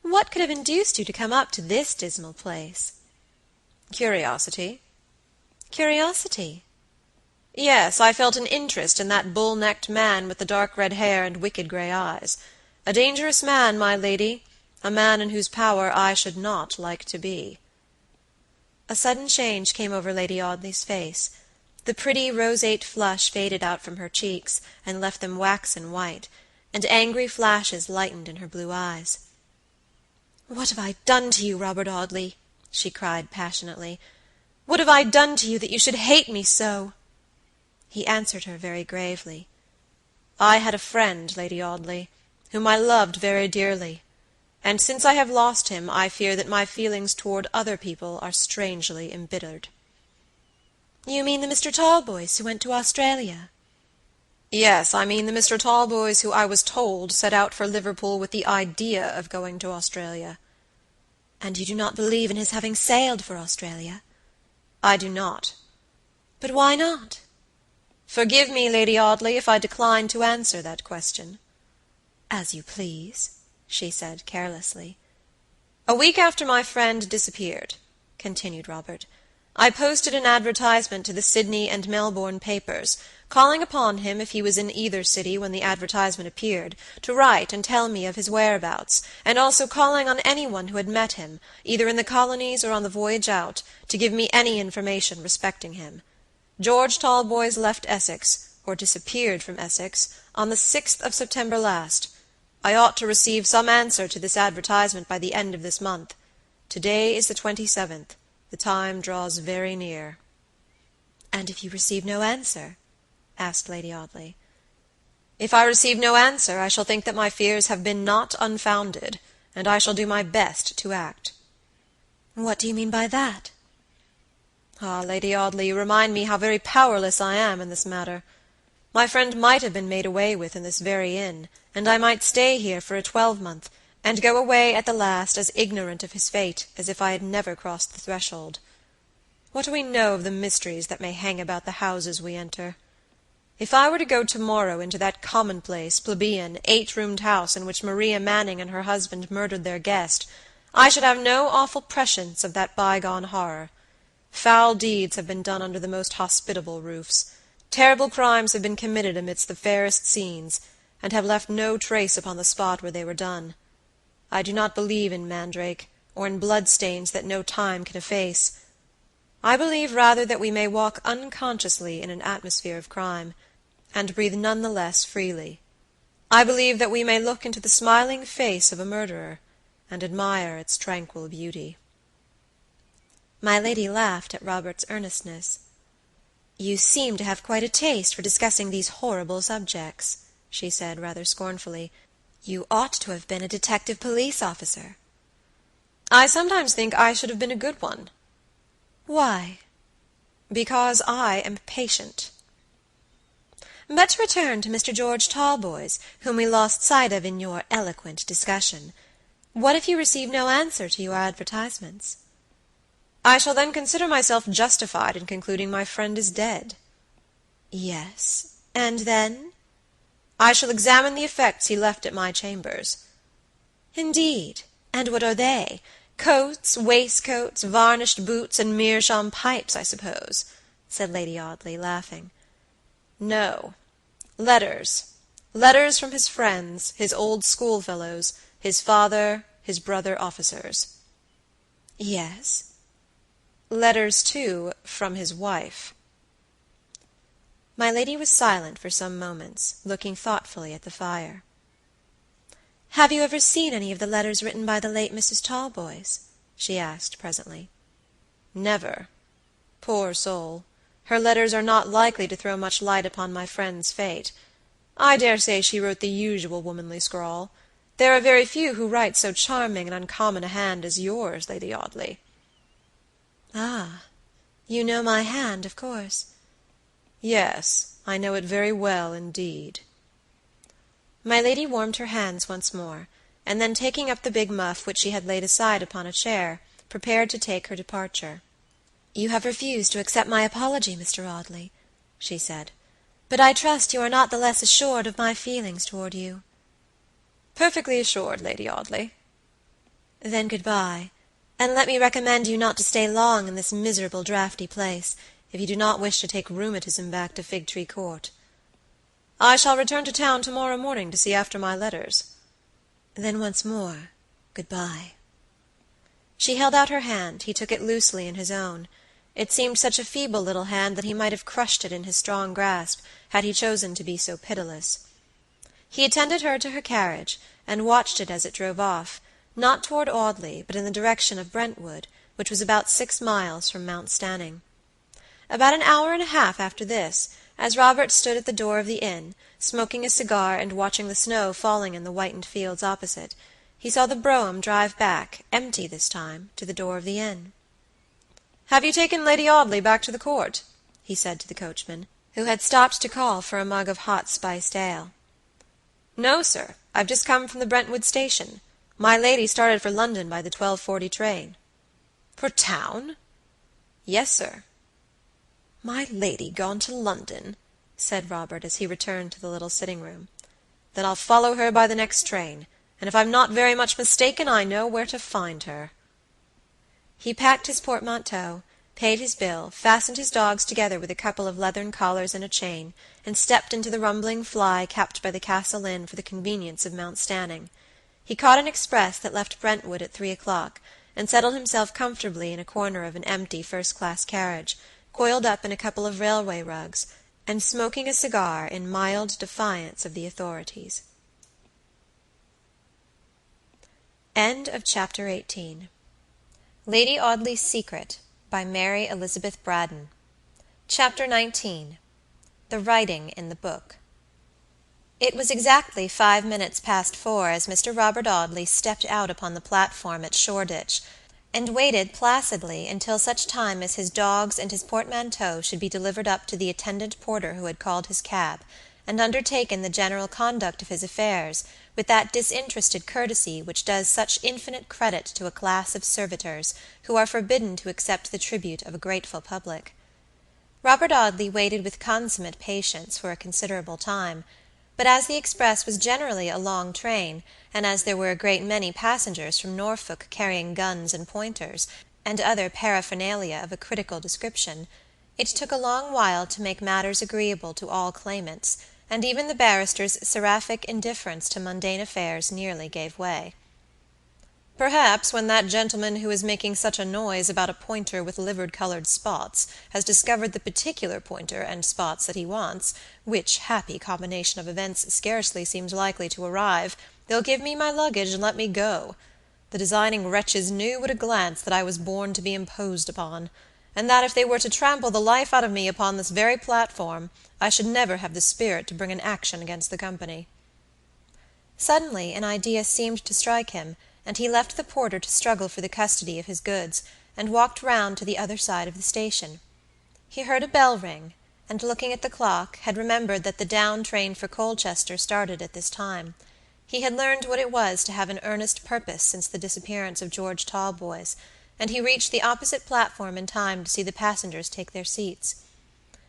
"what could have induced you to come up to this dismal place?" "Curiosity." "Curiosity?" "Yes, I felt an interest in that bull-necked man with the dark red hair and wicked gray eyes. A dangerous man, my lady, a man in whose power I should not like to be." A sudden change came over Lady Audley's face. The pretty roseate flush faded out from her cheeks, and left them waxen white, and angry flashes lightened in her blue eyes. "What have I done to you, Robert Audley?" she cried passionately. "What have I done to you that you should hate me so?" He answered her very gravely. "I had a friend, Lady Audley, whom I loved very dearly, and since I have lost him I fear that my feelings toward other people are strangely embittered." "You mean the Mr. Talboys who went to Australia?" "Yes, I mean the Mr. Talboys who I was told set out for Liverpool with the idea of going to Australia." "And you do not believe in his having sailed for Australia?" "I do not." "But why not?" "Forgive me, Lady Audley, if I decline to answer that question." "As you please," she said carelessly. "A week after my friend disappeared," continued Robert, "I posted an advertisement to the Sydney and Melbourne papers, calling upon him, if he was in either city when the advertisement appeared, to write and tell me of his whereabouts, and also calling on anyone who had met him, either in the colonies or on the voyage out, to give me any information respecting him. George Talboys left Essex, or disappeared from Essex, on the 6th of September last. I ought to receive some answer to this advertisement by the end of this month. Today is the 27th. The time draws very near." "And if you receive no answer?" asked Lady Audley. "If I receive no answer, I shall think that my fears have been not unfounded, and I shall do my best to act." "What do you mean by that?" "Ah, Lady Audley, you remind me how very powerless I am in this matter. My friend might have been made away with in this very inn, and I might stay here for a 12-month, and go away at the last as ignorant of his fate as if I had never crossed the threshold. What do we know of the mysteries that may hang about the houses we enter? If I were to go tomorrow into that commonplace, plebeian, 8-roomed house in which Maria Manning and her husband murdered their guest, I should have no awful prescience of that bygone horror. Foul deeds have been done under the most hospitable roofs. Terrible crimes have been committed amidst the fairest scenes, and have left no trace upon the spot where they were done. I do not believe in mandrake, or in blood-stains that no time can efface. I believe rather that we may walk unconsciously in an atmosphere of crime, and breathe none the less freely. I believe that we may look into the smiling face of a murderer, and admire its tranquil beauty." My lady laughed at Robert's earnestness. "You seem to have quite a taste for discussing these horrible subjects," she said, rather scornfully. "You ought to have been a detective police officer." "I sometimes think I should have been a good one." "Why?" "Because I am patient." But to return to Mr. George Talboys, whom we lost sight of in your eloquent discussion. What if you receive no answer to your advertisements?" "I shall then consider myself justified in concluding my friend is dead." "Yes, and then?" "I shall examine the effects he left at my chambers." "Indeed, and what are they? Coats, waistcoats, varnished boots, and meerschaum pipes, I suppose," said Lady Audley, laughing. "No. Letters from his friends, his old schoolfellows, his father, his brother officers." "Yes?" "Letters, too, from his wife." My lady was silent for some moments, looking thoughtfully at the fire. "Have you ever seen any of the letters written by the late Mrs. Talboys?" she asked presently. "Never. Poor soul, her letters are not likely to throw much light upon my friend's fate. I dare say she wrote the usual womanly scrawl. There are very few who write so charming and uncommon a hand as yours, Lady Audley." "Ah, you know my hand, of course." "Yes, I know it very well indeed." My lady warmed her hands once more, and then taking up the big muff which she had laid aside upon a chair, prepared to take her departure. "You have refused to accept my apology, Mr. Audley," she said, "but I trust you are not the less assured of my feelings toward you." "Perfectly assured, Lady Audley." "Then good-bye, and let me recommend you not to stay long in this miserable draughty place, if you do not wish to take rheumatism back to Fig-tree Court." "I shall return to town tomorrow morning to see after my letters." "Then once more, good-bye." She held out her hand. He took it loosely in his own. It seemed such a feeble little hand that he might have crushed it in his strong grasp, had he chosen to be so pitiless. He attended her to her carriage, and watched it as it drove off, not toward Audley, but in the direction of Brentwood, which was about 6 miles from Mount Stanning. About an hour and a half after this, as Robert stood at the door of the inn, smoking a cigar and watching the snow falling in the whitened fields opposite, he saw the brougham drive back, empty this time, to the door of the inn. "Have you taken Lady Audley back to the Court?" he said to the coachman, who had stopped to call for a mug of hot spiced ale. "No, sir. I've just come from the Brentwood station. My lady started for London by the 12:40 train." "For town?" "Yes, sir." "My lady gone to London?" said Robert, as he returned to the little sitting-room. "Then I'll follow her by the next train, and if I'm not very much mistaken, I know where to find her." He packed his portmanteau, paid his bill, fastened his dogs together with a couple of leathern collars and a chain, and stepped into the rumbling fly kept by the Castle Inn for the convenience of Mount Stanning. He caught an express that left Brentwood at 3 o'clock, and settled himself comfortably in a corner of an empty first-class carriage, coiled up in a couple of railway rugs, and smoking a cigar in mild defiance of the authorities. Chapter 18. Lady Audley's Secret, by Mary Elizabeth Braddon. Chapter 19. The Writing in the Book. It was exactly 5 minutes past 4 as Mr. Robert Audley stepped out upon the platform at Shoreditch, and waited placidly until such time as his dogs and his portmanteau should be delivered up to the attendant porter who had called his cab, and undertaken the general conduct of his affairs, with that disinterested courtesy which does such infinite credit to a class of servitors who are forbidden to accept the tribute of a grateful public. Robert Audley waited with consummate patience for a considerable time, but as the express was generally a long train, and as there were a great many passengers from Norfolk carrying guns and pointers, and other paraphernalia of a critical description, it took a long while to make matters agreeable to all claimants, and even the barrister's seraphic indifference to mundane affairs nearly gave way. "Perhaps when that gentleman who is making such a noise about a pointer with liver-colored spots has discovered the particular pointer and spots that he wants, which happy combination of events scarcely seems likely to arrive, they'll give me my luggage and let me go. The designing wretches knew at a glance that I was born to be imposed upon, and that if they were to trample the life out of me upon this very platform, I should never have the spirit to bring an action against the company." Suddenly an idea seemed to strike him, and he left the porter to struggle for the custody of his goods, and walked round to the other side of the station. He heard a bell ring, and looking at the clock, had remembered that the down train for Colchester started at this time. He had learned what it was to have an earnest purpose since the disappearance of George Talboys, and he reached the opposite platform in time to see the passengers take their seats.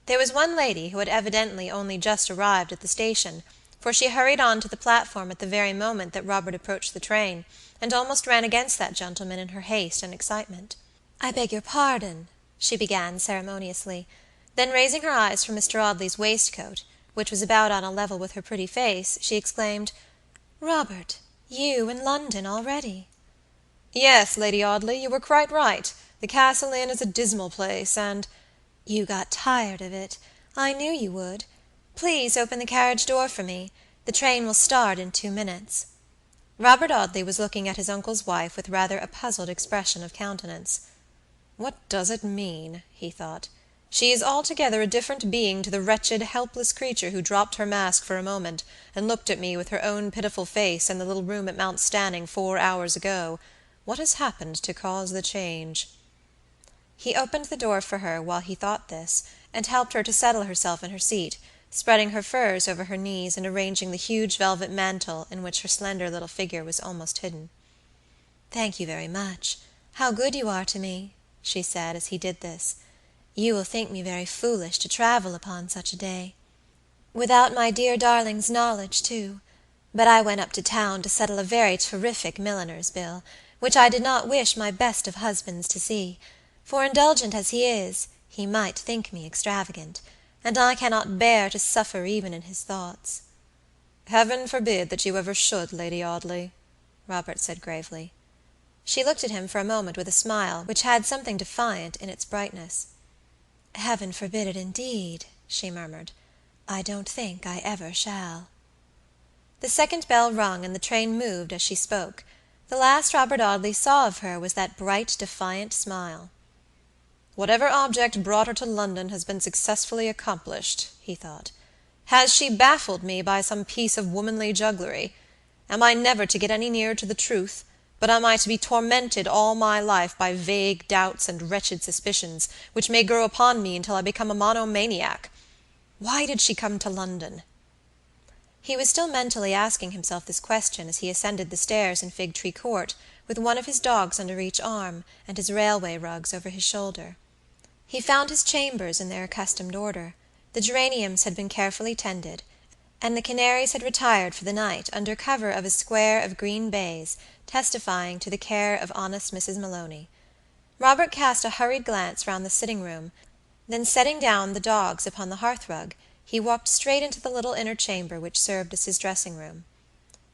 There was one lady who had evidently only just arrived at the station, for she hurried on to the platform at the very moment that Robert approached the train, and almost ran against that gentleman in her haste and excitement. "I beg your pardon," she began ceremoniously, then raising her eyes from Mr. Audley's waistcoat, which was about on a level with her pretty face, she exclaimed, "Robert, you in London already?" "Yes, Lady Audley, you were quite right. The Castle Inn is a dismal place, and—" "You got tired of it. I knew you would. Please open the carriage door for me. The train will start in 2 minutes." Robert Audley was looking at his uncle's wife with rather a puzzled expression of countenance. "What does it mean?" he thought. "She is altogether a different being to the wretched, helpless creature who dropped her mask for a moment, and looked at me with her own pitiful face in the little room at Mount Stanning 4 hours ago. What has happened to cause the change?" He opened the door for her while he thought this, and helped her to settle herself in her seat, spreading her furs over her knees and arranging the huge velvet mantle in which her slender little figure was almost hidden. "Thank you very much. How good you are to me," she said, as he did this. "You will think me very foolish to travel upon such a day. Without my dear darling's knowledge, too. But I went up to town to settle a very terrific milliner's bill, which I did not wish my best of husbands to see, for indulgent as he is, he might think me extravagant, and I cannot bear to suffer even in his thoughts." "Heaven forbid that you ever should, Lady Audley," Robert said gravely. She looked at him for a moment with a smile which had something defiant in its brightness. "Heaven forbid it, indeed," she murmured. "I don't think I ever shall." The second bell rung, and the train moved as she spoke. The last Robert Audley saw of her was that bright, defiant smile. "Whatever object brought her to London has been successfully accomplished," he thought. "Has she baffled me by some piece of womanly jugglery? Am I never to get any nearer to the truth, but am I to be tormented all my life by vague doubts and wretched suspicions, which may grow upon me until I become a monomaniac? Why did she come to London?" He was still mentally asking himself this question as he ascended the stairs in Fig Tree Court, with one of his dogs under each arm, and his railway rugs over his shoulder. He found his chambers in their accustomed order. The geraniums had been carefully tended, and the canaries had retired for the night under cover of a square of green baize, testifying to the care of honest Mrs. Maloney. Robert cast a hurried glance round the sitting-room, then setting down the dogs upon the hearth-rug, he walked straight into the little inner chamber which served as his dressing-room.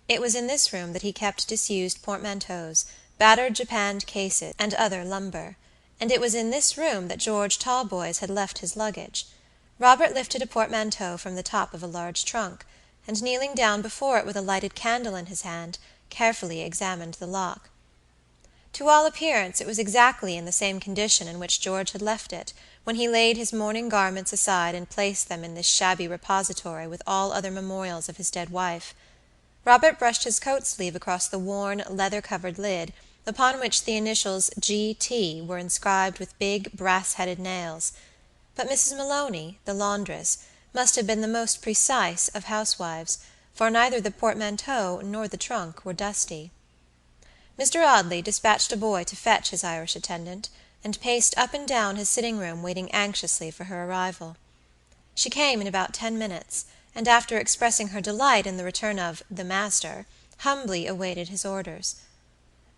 It was in this room that he kept disused portmanteaus, battered japanned cases, and other lumber, and it was in this room that George Talboys had left his luggage. Robert lifted a portmanteau from the top of a large trunk, and kneeling down before it with a lighted candle in his hand, carefully examined the lock. To all appearance it was exactly in the same condition in which George had left it, when he laid his mourning garments aside and placed them in this shabby repository with all other memorials of his dead wife. Robert brushed his coat sleeve across the worn, leather-covered lid, upon which the initials G.T. were inscribed with big, brass-headed nails. But Mrs. Maloney, the laundress, must have been the most precise of housewives, for neither the portmanteau nor the trunk were dusty. Mr. Audley dispatched a boy to fetch his Irish attendant, and paced up and down his sitting-room waiting anxiously for her arrival. She came in about 10 minutes, and after expressing her delight in the return of "the master," humbly awaited his orders.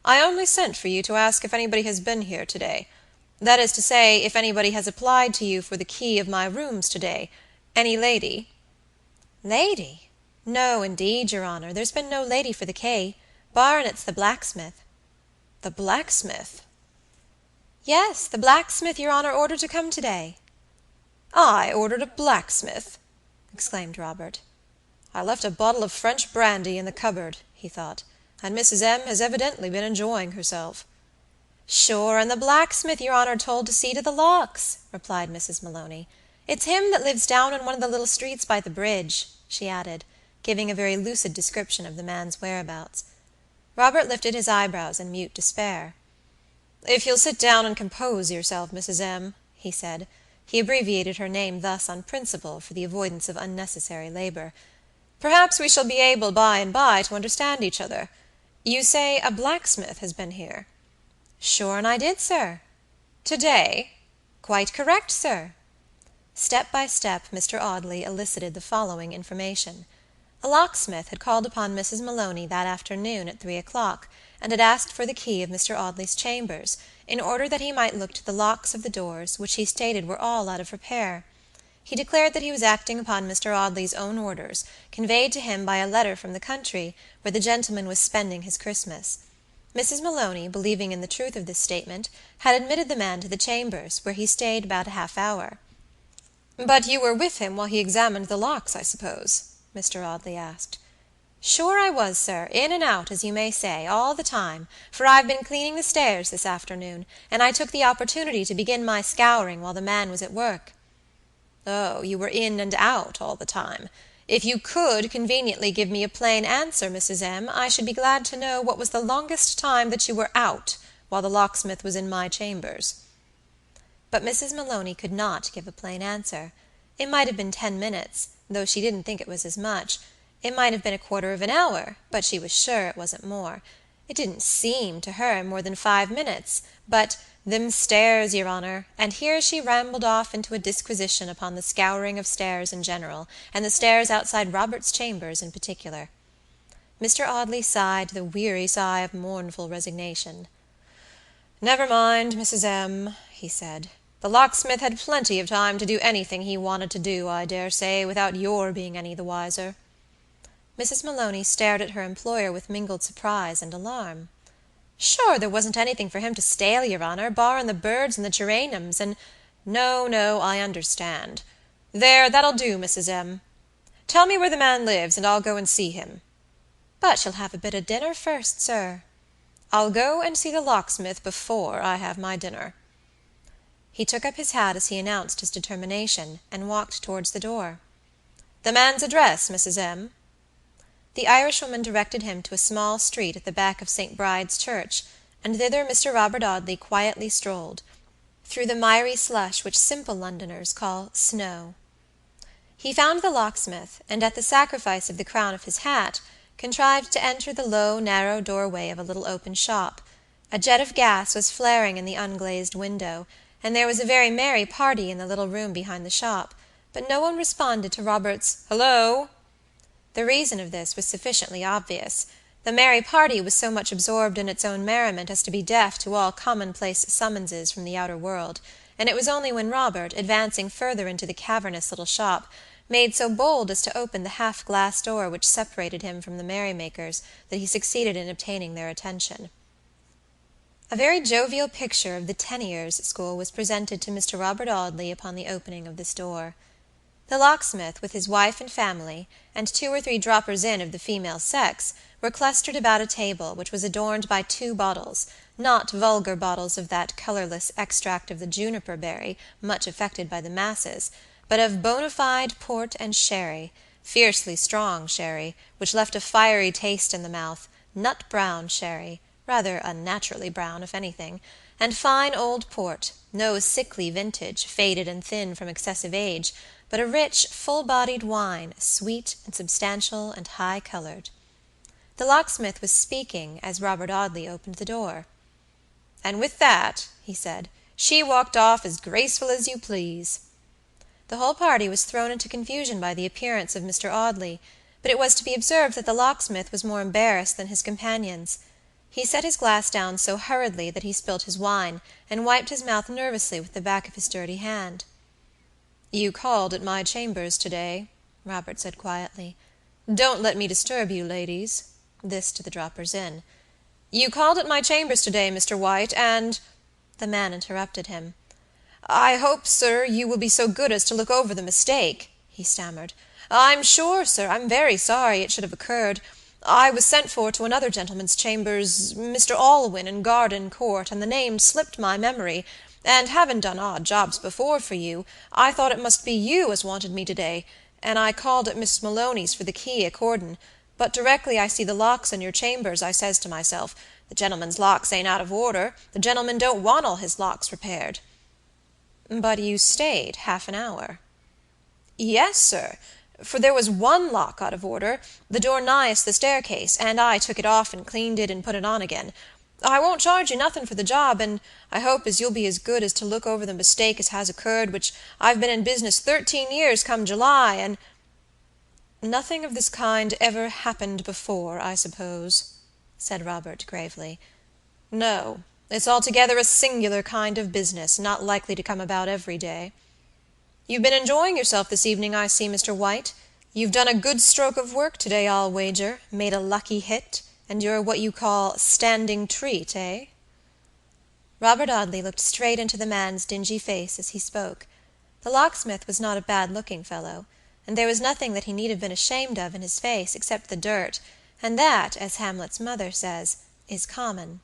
"I only sent for you to ask if anybody has been here to-day. That is to say, if anybody has applied to you for the key of my rooms to-day. Any lady?" "Lady? No, indeed, your honour, there's been no lady for the key, barrin' it's the blacksmith." "The blacksmith?" "Yes, the blacksmith your honour ordered to come to-day." "I ordered a blacksmith!" exclaimed Robert. "I left a bottle of French brandy in the cupboard," he thought, "and Mrs. M. has evidently been enjoying herself." "Sure, and the blacksmith your honour told to see to the locks," replied Mrs. Maloney. "It's him that lives down in one of the little streets by the bridge," she added, giving a very lucid description of the man's whereabouts. Robert lifted his eyebrows in mute despair. "If you'll sit down and compose yourself, Mrs. M.," he said. He abbreviated her name thus on principle for the avoidance of unnecessary labour. "Perhaps we shall be able by and by to understand each other. You say a blacksmith has been here?" "Sure and I did, sir." "To-day?" "Quite correct, sir." Step by step Mr. Audley elicited the following information. A locksmith had called upon Mrs. Maloney that afternoon at 3:00, and had asked for the key of Mr. Audley's chambers, in order that he might look to the locks of the doors, which he stated were all out of repair. He declared that he was acting upon Mr. Audley's own orders, conveyed to him by a letter from the country, where the gentleman was spending his Christmas. Mrs. Maloney, believing in the truth of this statement, had admitted the man to the chambers, where he stayed about a half-hour. "But you were with him while he examined the locks, I suppose?" Mr. Audley asked. "Sure I was, sir, in and out, as you may say, all the time, for I've been cleaning the stairs this afternoon, and I took the opportunity to begin my scouring while the man was at work." "Oh, you were in and out all the time. If you could conveniently give me a plain answer, Mrs. M., I should be glad to know what was the longest time that you were out while the locksmith was in my chambers." But Mrs. Maloney could not give a plain answer. It might have been 10 minutes, though she didn't think it was as much. It might have been a quarter of an hour, but she was sure it wasn't more. It didn't seem to her more than 5 minutes, but "them stairs, your honour," and here she rambled off into a disquisition upon the scouring of stairs in general, and the stairs outside Robert's chambers in particular. Mr. Audley sighed the weary sigh of mournful resignation. "Never mind, Mrs. M.," he said. "The locksmith had plenty of time to do anything he wanted to do, I dare say, without your being any the wiser." Mrs. Maloney stared at her employer with mingled surprise and alarm. Sure, there wasn't anything for him to stale, your honour, barrin' the birds and the geraniums, and— No, no, I understand. There, that'll do, Mrs. M. Tell me where the man lives, and I'll go and see him. But you'll have a bit of dinner first, sir. I'll go and see the locksmith before I have my dinner. He took up his hat as he announced his determination, and walked towards the door. The man's address, Mrs. M. The Irishwoman directed him to a small street at the back of St. Bride's Church, and thither Mr. Robert Audley quietly strolled, through the miry slush which simple Londoners call snow. He found the locksmith, and at the sacrifice of the crown of his hat, contrived to enter the low, narrow doorway of a little open shop. A jet of gas was flaring in the unglazed window, and there was a very merry party in the little room behind the shop, but no one responded to Robert's "Hello!" The reason of this was sufficiently obvious. The merry party was so much absorbed in its own merriment as to be deaf to all commonplace summonses from the outer world, and it was only when Robert, advancing further into the cavernous little shop, made so bold as to open the half-glass door which separated him from the merrymakers, that he succeeded in obtaining their attention. A very jovial picture of the Teniers school was presented to Mr. Robert Audley upon the opening of this door. The locksmith, with his wife and family, and 2 or 3 droppers in of the female sex, were clustered about a table, which was adorned by 2 bottles, not vulgar bottles of that colourless extract of the juniper berry, much affected by the masses, but of bona fide port and sherry, fiercely strong sherry, which left a fiery taste in the mouth, nut-brown sherry, rather unnaturally brown, if anything, and fine old port, no sickly vintage, faded and thin from excessive age, but a rich, full-bodied wine, sweet and substantial and high-coloured. The locksmith was speaking as Robert Audley opened the door. "And with that," he said, "she walked off as graceful as you please." The whole party was thrown into confusion by the appearance of Mr. Audley, but it was to be observed that the locksmith was more embarrassed than his companions. He set his glass down so hurriedly that he spilt his wine, and wiped his mouth nervously with the back of his dirty hand. "You called at my chambers to-day," Robert said quietly. "Don't let me disturb you, ladies," this to the droppers in. "You called at my chambers to-day, Mr. White, and—" The man interrupted him. "I hope, sir, you will be so good as to look over the mistake," he stammered. "I'm sure, sir, I'm very sorry it should have occurred. I was sent for to another gentleman's chambers, Mr. Alwyn, in Garden Court, and the name slipped my memory, and having done odd jobs before for you, I thought it must be you as wanted me to-day, and I called at Miss Maloney's for the key accordin', but directly I see the locks in your chambers, I says to myself, the gentleman's locks ain't out of order, the gentleman don't want all his locks repaired." "But you stayed half an hour." "Yes, sir, for there was 1 lock out of order, the door nighest the staircase, and I took it off and cleaned it and put it on again. I won't charge you nothing for the job, and I hope as you'll be as good as to look over the mistake as has occurred, which I've been in business 13 years come July, and—" "Nothing of this kind ever happened before, I suppose?" said Robert gravely. "No, it's altogether a singular kind of business, not likely to come about every day. You've been enjoying yourself this evening, I see, Mr. White. You've done a good stroke of work to-day, I'll wager, made a lucky hit, and you're what you call standing treat, eh?" Robert Audley looked straight into the man's dingy face as he spoke. The locksmith was not a bad-looking fellow, and there was nothing that he need have been ashamed of in his face except the dirt, and that, as Hamlet's mother says, is common.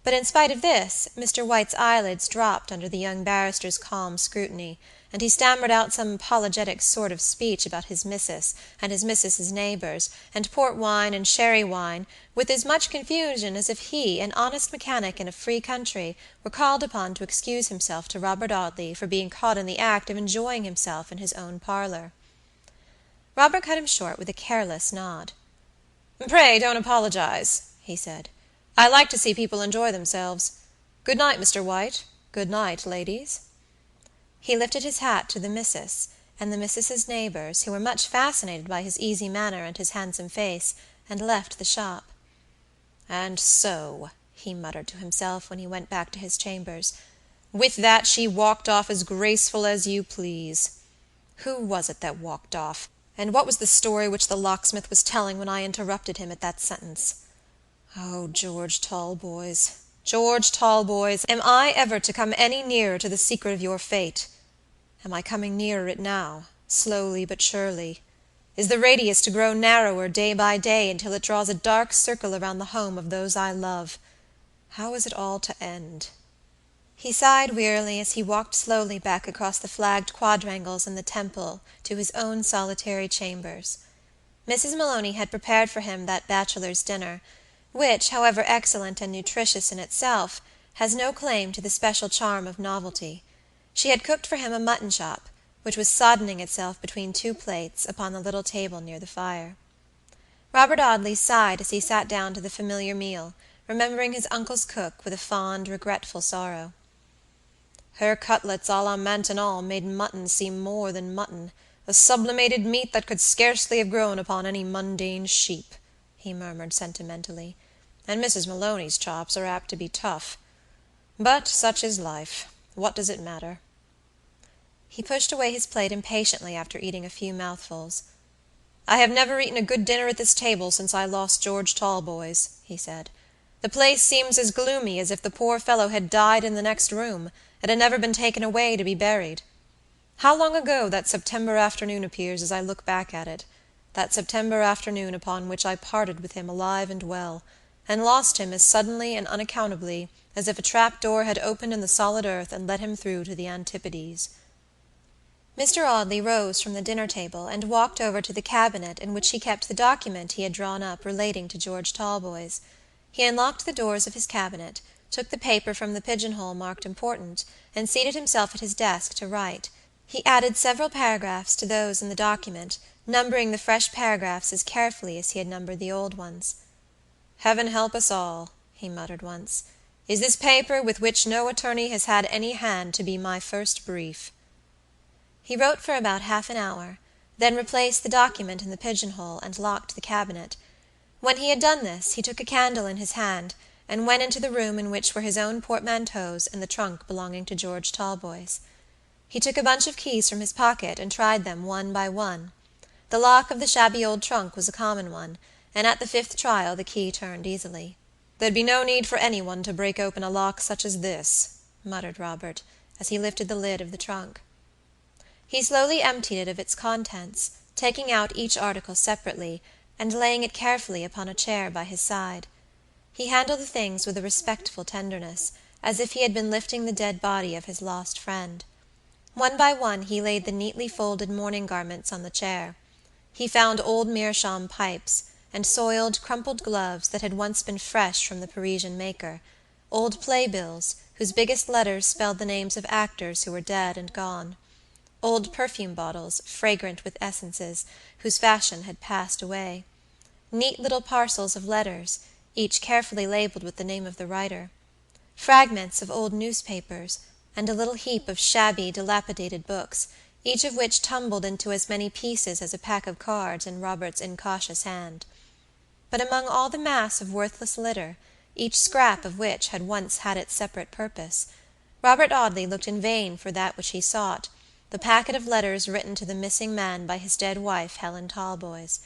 But in spite of this, Mr. White's eyelids dropped under the young barrister's calm scrutiny, and he stammered out some apologetic sort of speech about his missus, and his missus's neighbours, and port wine and sherry wine, with as much confusion as if he, an honest mechanic in a free country, were called upon to excuse himself to Robert Audley for being caught in the act of enjoying himself in his own parlour. Robert cut him short with a careless nod. "Pray don't apologize," he said. "I like to see people enjoy themselves. Good night, Mr. White. Good night, ladies." He lifted his hat to the missus, and the missus's neighbours, who were much fascinated by his easy manner and his handsome face, and left the shop. "And so," he muttered to himself when he went back to his chambers, "with that she walked off as graceful as you please. Who was it that walked off, and what was the story which the locksmith was telling when I interrupted him at that sentence? Oh, George Talboys, George Talboys, am I ever to come any nearer to the secret of your fate? Am I coming nearer it now, slowly but surely? Is the radius to grow narrower day by day until it draws a dark circle around the home of those I love? How is it all to end?" He sighed wearily as he walked slowly back across the flagged quadrangles in the Temple to his own solitary chambers. Mrs. Maloney had prepared for him that bachelor's dinner, which, however excellent and nutritious in itself, has no claim to the special charm of novelty. She had cooked for him a mutton chop, which was soddening itself between two plates upon the little table near the fire. Robert Audley sighed as he sat down to the familiar meal, remembering his uncle's cook with a fond, regretful sorrow. "Her cutlets a la Maintenon made mutton seem more than mutton, a sublimated meat that could scarcely have grown upon any mundane sheep," he murmured sentimentally, "and Mrs. Maloney's chops are apt to be tough. But such is life. What does it matter?" He pushed away his plate impatiently after eating a few mouthfuls. "I have never eaten a good dinner at this table since I lost George Talboys," he said. "The place seems as gloomy as if the poor fellow had died in the next room, and had never been taken away to be buried. How long ago that September afternoon appears as I look back at it, that September afternoon upon which I parted with him alive and well, and lost him as suddenly and unaccountably as if a trap-door had opened in the solid earth and let him through to the Antipodes." Mr. Audley rose from the dinner-table and walked over to the cabinet in which he kept the document he had drawn up relating to George Talboys. He unlocked the doors of his cabinet, took the paper from the pigeon-hole marked important, and seated himself at his desk to write. He added several paragraphs to those in the document, numbering the fresh paragraphs as carefully as he had numbered the old ones. "Heaven help us all," he muttered once. "Is this paper, with which no attorney has had any hand, to be my first brief?" He wrote for about half an hour, then replaced the document in the pigeon-hole and locked the cabinet. When he had done this, he took a candle in his hand, and went into the room in which were his own portmanteaus and the trunk belonging to George Talboys. He took a bunch of keys from his pocket and tried them one by one. The lock of the shabby old trunk was a common one, and at the fifth trial the key turned easily. "There'd be no need for any one to break open a lock such as this," muttered Robert, as he lifted the lid of the trunk. He slowly emptied it of its contents, taking out each article separately, and laying it carefully upon a chair by his side. He handled the things with a respectful tenderness, as if he had been lifting the dead body of his lost friend. One by one he laid the neatly folded mourning garments on the chair. He found old meerschaum pipes, and soiled, crumpled gloves that had once been fresh from the Parisian maker, old playbills, whose biggest letters spelled the names of actors who were dead and gone, old perfume bottles, fragrant with essences, whose fashion had passed away, neat little parcels of letters, each carefully labeled with the name of the writer, fragments of old newspapers, and a little heap of shabby, dilapidated books, each of which tumbled into as many pieces as a pack of cards in Robert's incautious hand. But among all the mass of worthless litter, each scrap of which had once had its separate purpose, Robert Audley looked in vain for that which he sought, the packet of letters written to the missing man by his dead wife, Helen Talboys.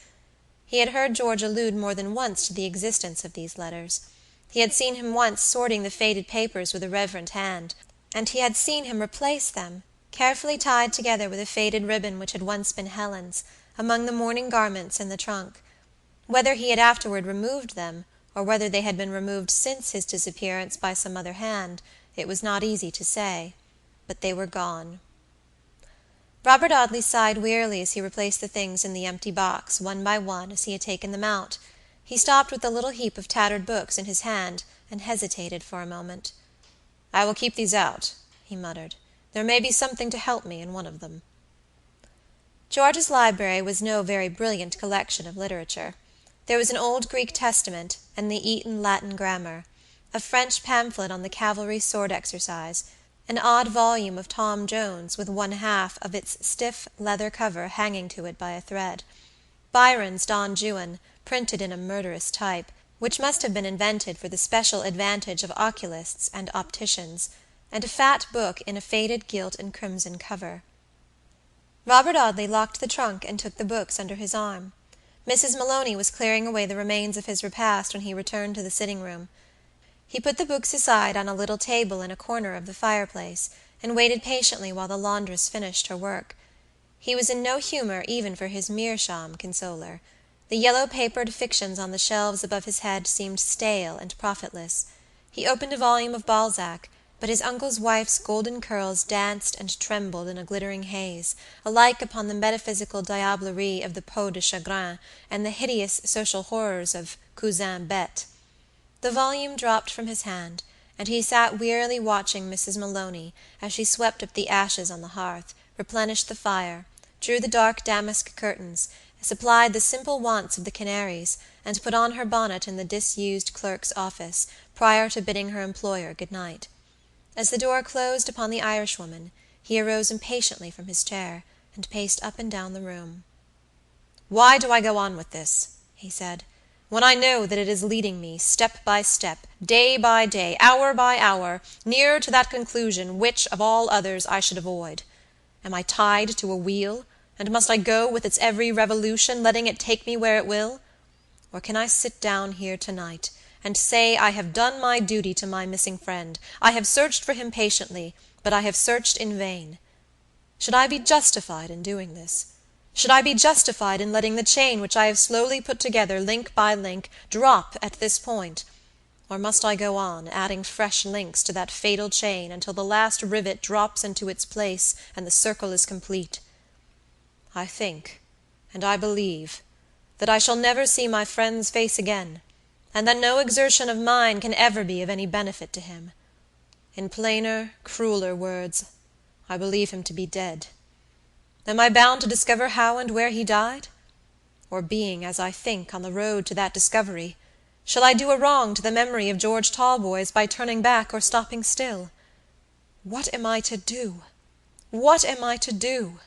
He had heard George allude more than once to the existence of these letters. He had seen him once sorting the faded papers with a reverent hand, and he had seen him replace them, carefully tied together with a faded ribbon which had once been Helen's, among the mourning garments in the trunk. Whether he had afterward removed them, or whether they had been removed since his disappearance by some other hand, it was not easy to say. But they were gone. Robert Audley sighed wearily as he replaced the things in the empty box, one by one, as he had taken them out. He stopped with the little heap of tattered books in his hand, and hesitated for a moment. "I will keep these out," he muttered. "There may be something to help me in one of them." George's library was no very brilliant collection of literature. There was an old Greek Testament and the Eton Latin grammar, a French pamphlet on the cavalry sword exercise, an odd volume of Tom Jones with one half of its stiff leather cover hanging to it by a thread, Byron's Don Juan, printed in a murderous type, which must have been invented for the special advantage of oculists and opticians, and a fat book in a faded gilt and crimson cover. Robert Audley locked the trunk and took the books under his arm. Mrs. Maloney was clearing away the remains of his repast when he returned to the sitting-room. He put the books aside on a little table in a corner of the fireplace, and waited patiently while the laundress finished her work. He was in no humor even for his meerschaum consoler. The yellow-papered fictions on the shelves above his head seemed stale and profitless. He opened a volume of Balzac, but his uncle's wife's golden curls danced and trembled in a glittering haze, alike upon the metaphysical diablerie of the peau de chagrin and the hideous social horrors of Cousin Bette. The volume dropped from his hand, and he sat wearily watching Mrs. Maloney as she swept up the ashes on the hearth, replenished the fire, drew the dark damask curtains, supplied the simple wants of the canaries, and put on her bonnet in the disused clerk's office, prior to bidding her employer good night. As the door closed upon the Irishwoman, he arose impatiently from his chair, and paced up and down the room. "Why do I go on with this?" he said, "when I know that it is leading me, step by step, day by day, hour by hour, nearer to that conclusion which, of all others, I should avoid? Am I tied to a wheel, and must I go with its every revolution, letting it take me where it will? Or can I sit down here tonight, and say I have done my duty to my missing friend, I have searched for him patiently, but I have searched in vain? Should I be justified in doing this? Should I be justified in letting the chain which I have slowly put together, link by link, drop at this point? Or must I go on, adding fresh links to that fatal chain until the last rivet drops into its place and the circle is complete? I think, and I believe, that I shall never see my friend's face again, and that no exertion of mine can ever be of any benefit to him. In plainer, crueler words, I believe him to be dead. Am I bound to discover how and where he died? Or being, as I think, on the road to that discovery, shall I do a wrong to the memory of George Talboys by turning back or stopping still? What am I to do? What am I to do?"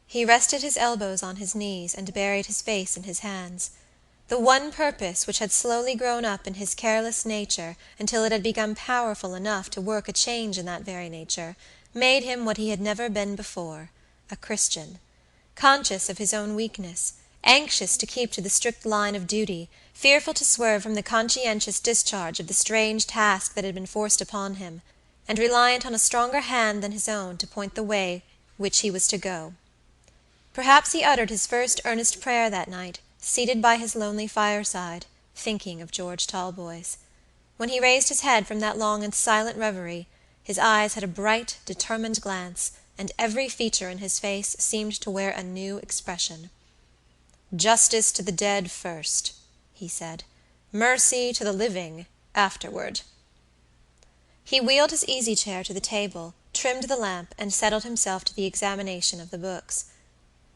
He rested his elbows on his knees and buried his face in his hands. The one purpose which had slowly grown up in his careless nature until it had become powerful enough to work a change in that very nature, made him what he had never been before, a Christian. Conscious of his own weakness, anxious to keep to the strict line of duty, fearful to swerve from the conscientious discharge of the strange task that had been forced upon him, and reliant on a stronger hand than his own to point the way which he was to go. Perhaps he uttered his first earnest prayer that night, seated by his lonely fireside, thinking of George Talboys. When he raised his head from that long and silent reverie, his eyes had a bright, determined glance, and every feature in his face seemed to wear a new expression. "Justice to the dead first," he said. "Mercy to the living afterward." He wheeled his easy-chair to the table, trimmed the lamp, and settled himself to the examination of the books.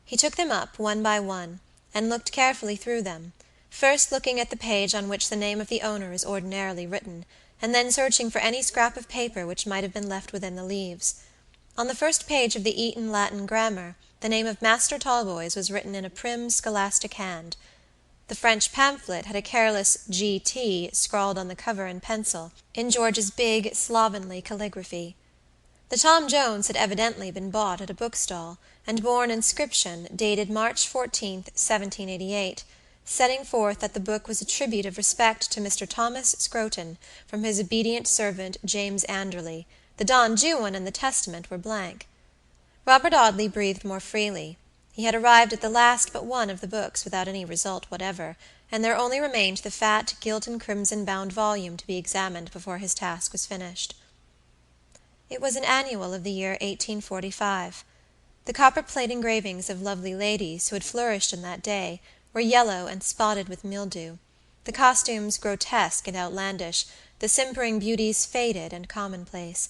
He took them up, one by one, and looked carefully through them, first looking at the page on which the name of the owner is ordinarily written, and then searching for any scrap of paper which might have been left within the leaves. On the first page of the Eton Latin grammar, the name of Master Talboys was written in a prim, scholastic hand. The French pamphlet had a careless G.T. scrawled on the cover in pencil, in George's big, slovenly calligraphy. The Tom Jones had evidently been bought at a bookstall, and bore an inscription, dated March 14th, 1788, setting forth that the book was a tribute of respect to Mr. Thomas Scroton, from his obedient servant James Anderley. The Don Juan and the Testament were blank. Robert Audley breathed more freely. He had arrived at the last but one of the books without any result whatever, and there only remained the fat, gilt and crimson-bound volume to be examined before his task was finished. It was an annual of the year 1845. The copper-plate engravings of lovely ladies, who had flourished in that day, were yellow and spotted with mildew, the costumes grotesque and outlandish, the simpering beauties faded and commonplace.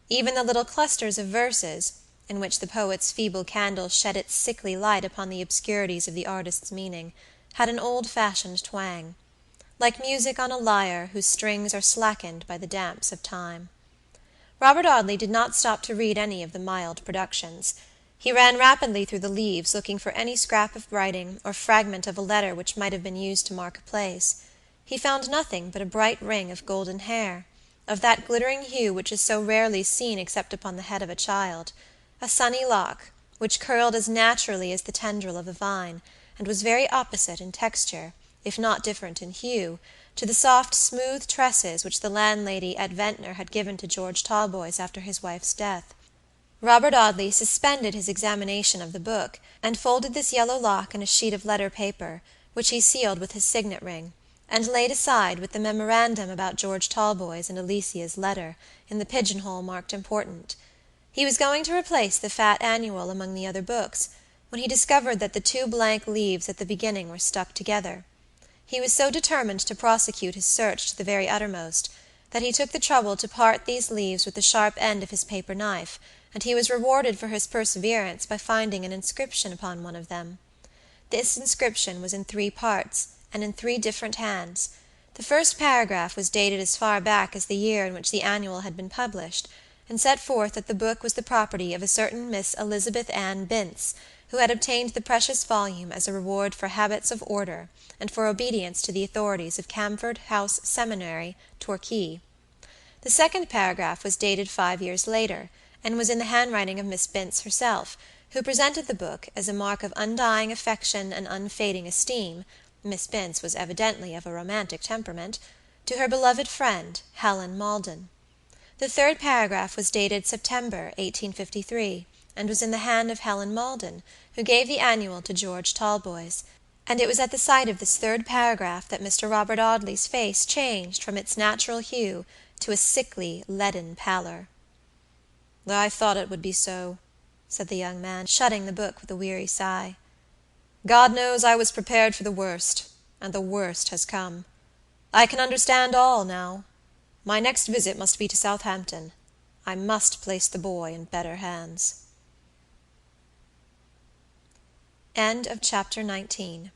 Even the little clusters of verses, in which the poet's feeble candle shed its sickly light upon the obscurities of the artist's meaning, had an old-fashioned twang, like music on a lyre whose strings are slackened by the damps of time. Robert Audley did not stop to read any of the mild productions. He ran rapidly through the leaves, looking for any scrap of writing or fragment of a letter which might have been used to mark a place. He found nothing but a bright ring of golden hair, of that glittering hue which is so rarely seen except upon the head of a child, a sunny lock, which curled as naturally as the tendril of a vine, and was very opposite in texture, if not different in hue, to the soft, smooth tresses which the landlady at Ventnor had given to George Talboys after his wife's death. Robert Audley suspended his examination of the book, and folded this yellow lock in a sheet of letter paper, which he sealed with his signet ring, and laid aside, with the memorandum about George Talboys and Alicia's letter, in the pigeon-hole marked important. He was going to replace the fat annual among the other books, when he discovered that the two blank leaves at the beginning were stuck together. He was so determined to prosecute his search to the very uttermost, that he took the trouble to part these leaves with the sharp end of his paper knife, and he was rewarded for his perseverance by finding an inscription upon one of them. This inscription was in 3 parts, and in 3 different hands. The first paragraph was dated as far back as the year in which the annual had been published, and set forth that the book was the property of a certain Miss Elizabeth Ann Bince, who had obtained the precious volume as a reward for habits of order, and for obedience to the authorities of Camford House Seminary, Torquay. The second paragraph was dated 5 years later, and was in the handwriting of Miss Bince herself, who presented the book as a mark of undying affection and unfading esteem (Miss Bince was evidently of a romantic temperament) to her beloved friend, Helen Maldon. The third paragraph was dated September, 1853, and was in the hand of Helen Maldon, who gave the annual to George Talboys, and it was at the sight of this third paragraph that Mr. Robert Audley's face changed from its natural hue to a sickly, leaden pallor. "I thought it would be so," said the young man, shutting the book with a weary sigh. "God knows I was prepared for the worst, and the worst has come. I can understand all now. My next visit must be to Southampton. I must place the boy in better hands." Chapter 20.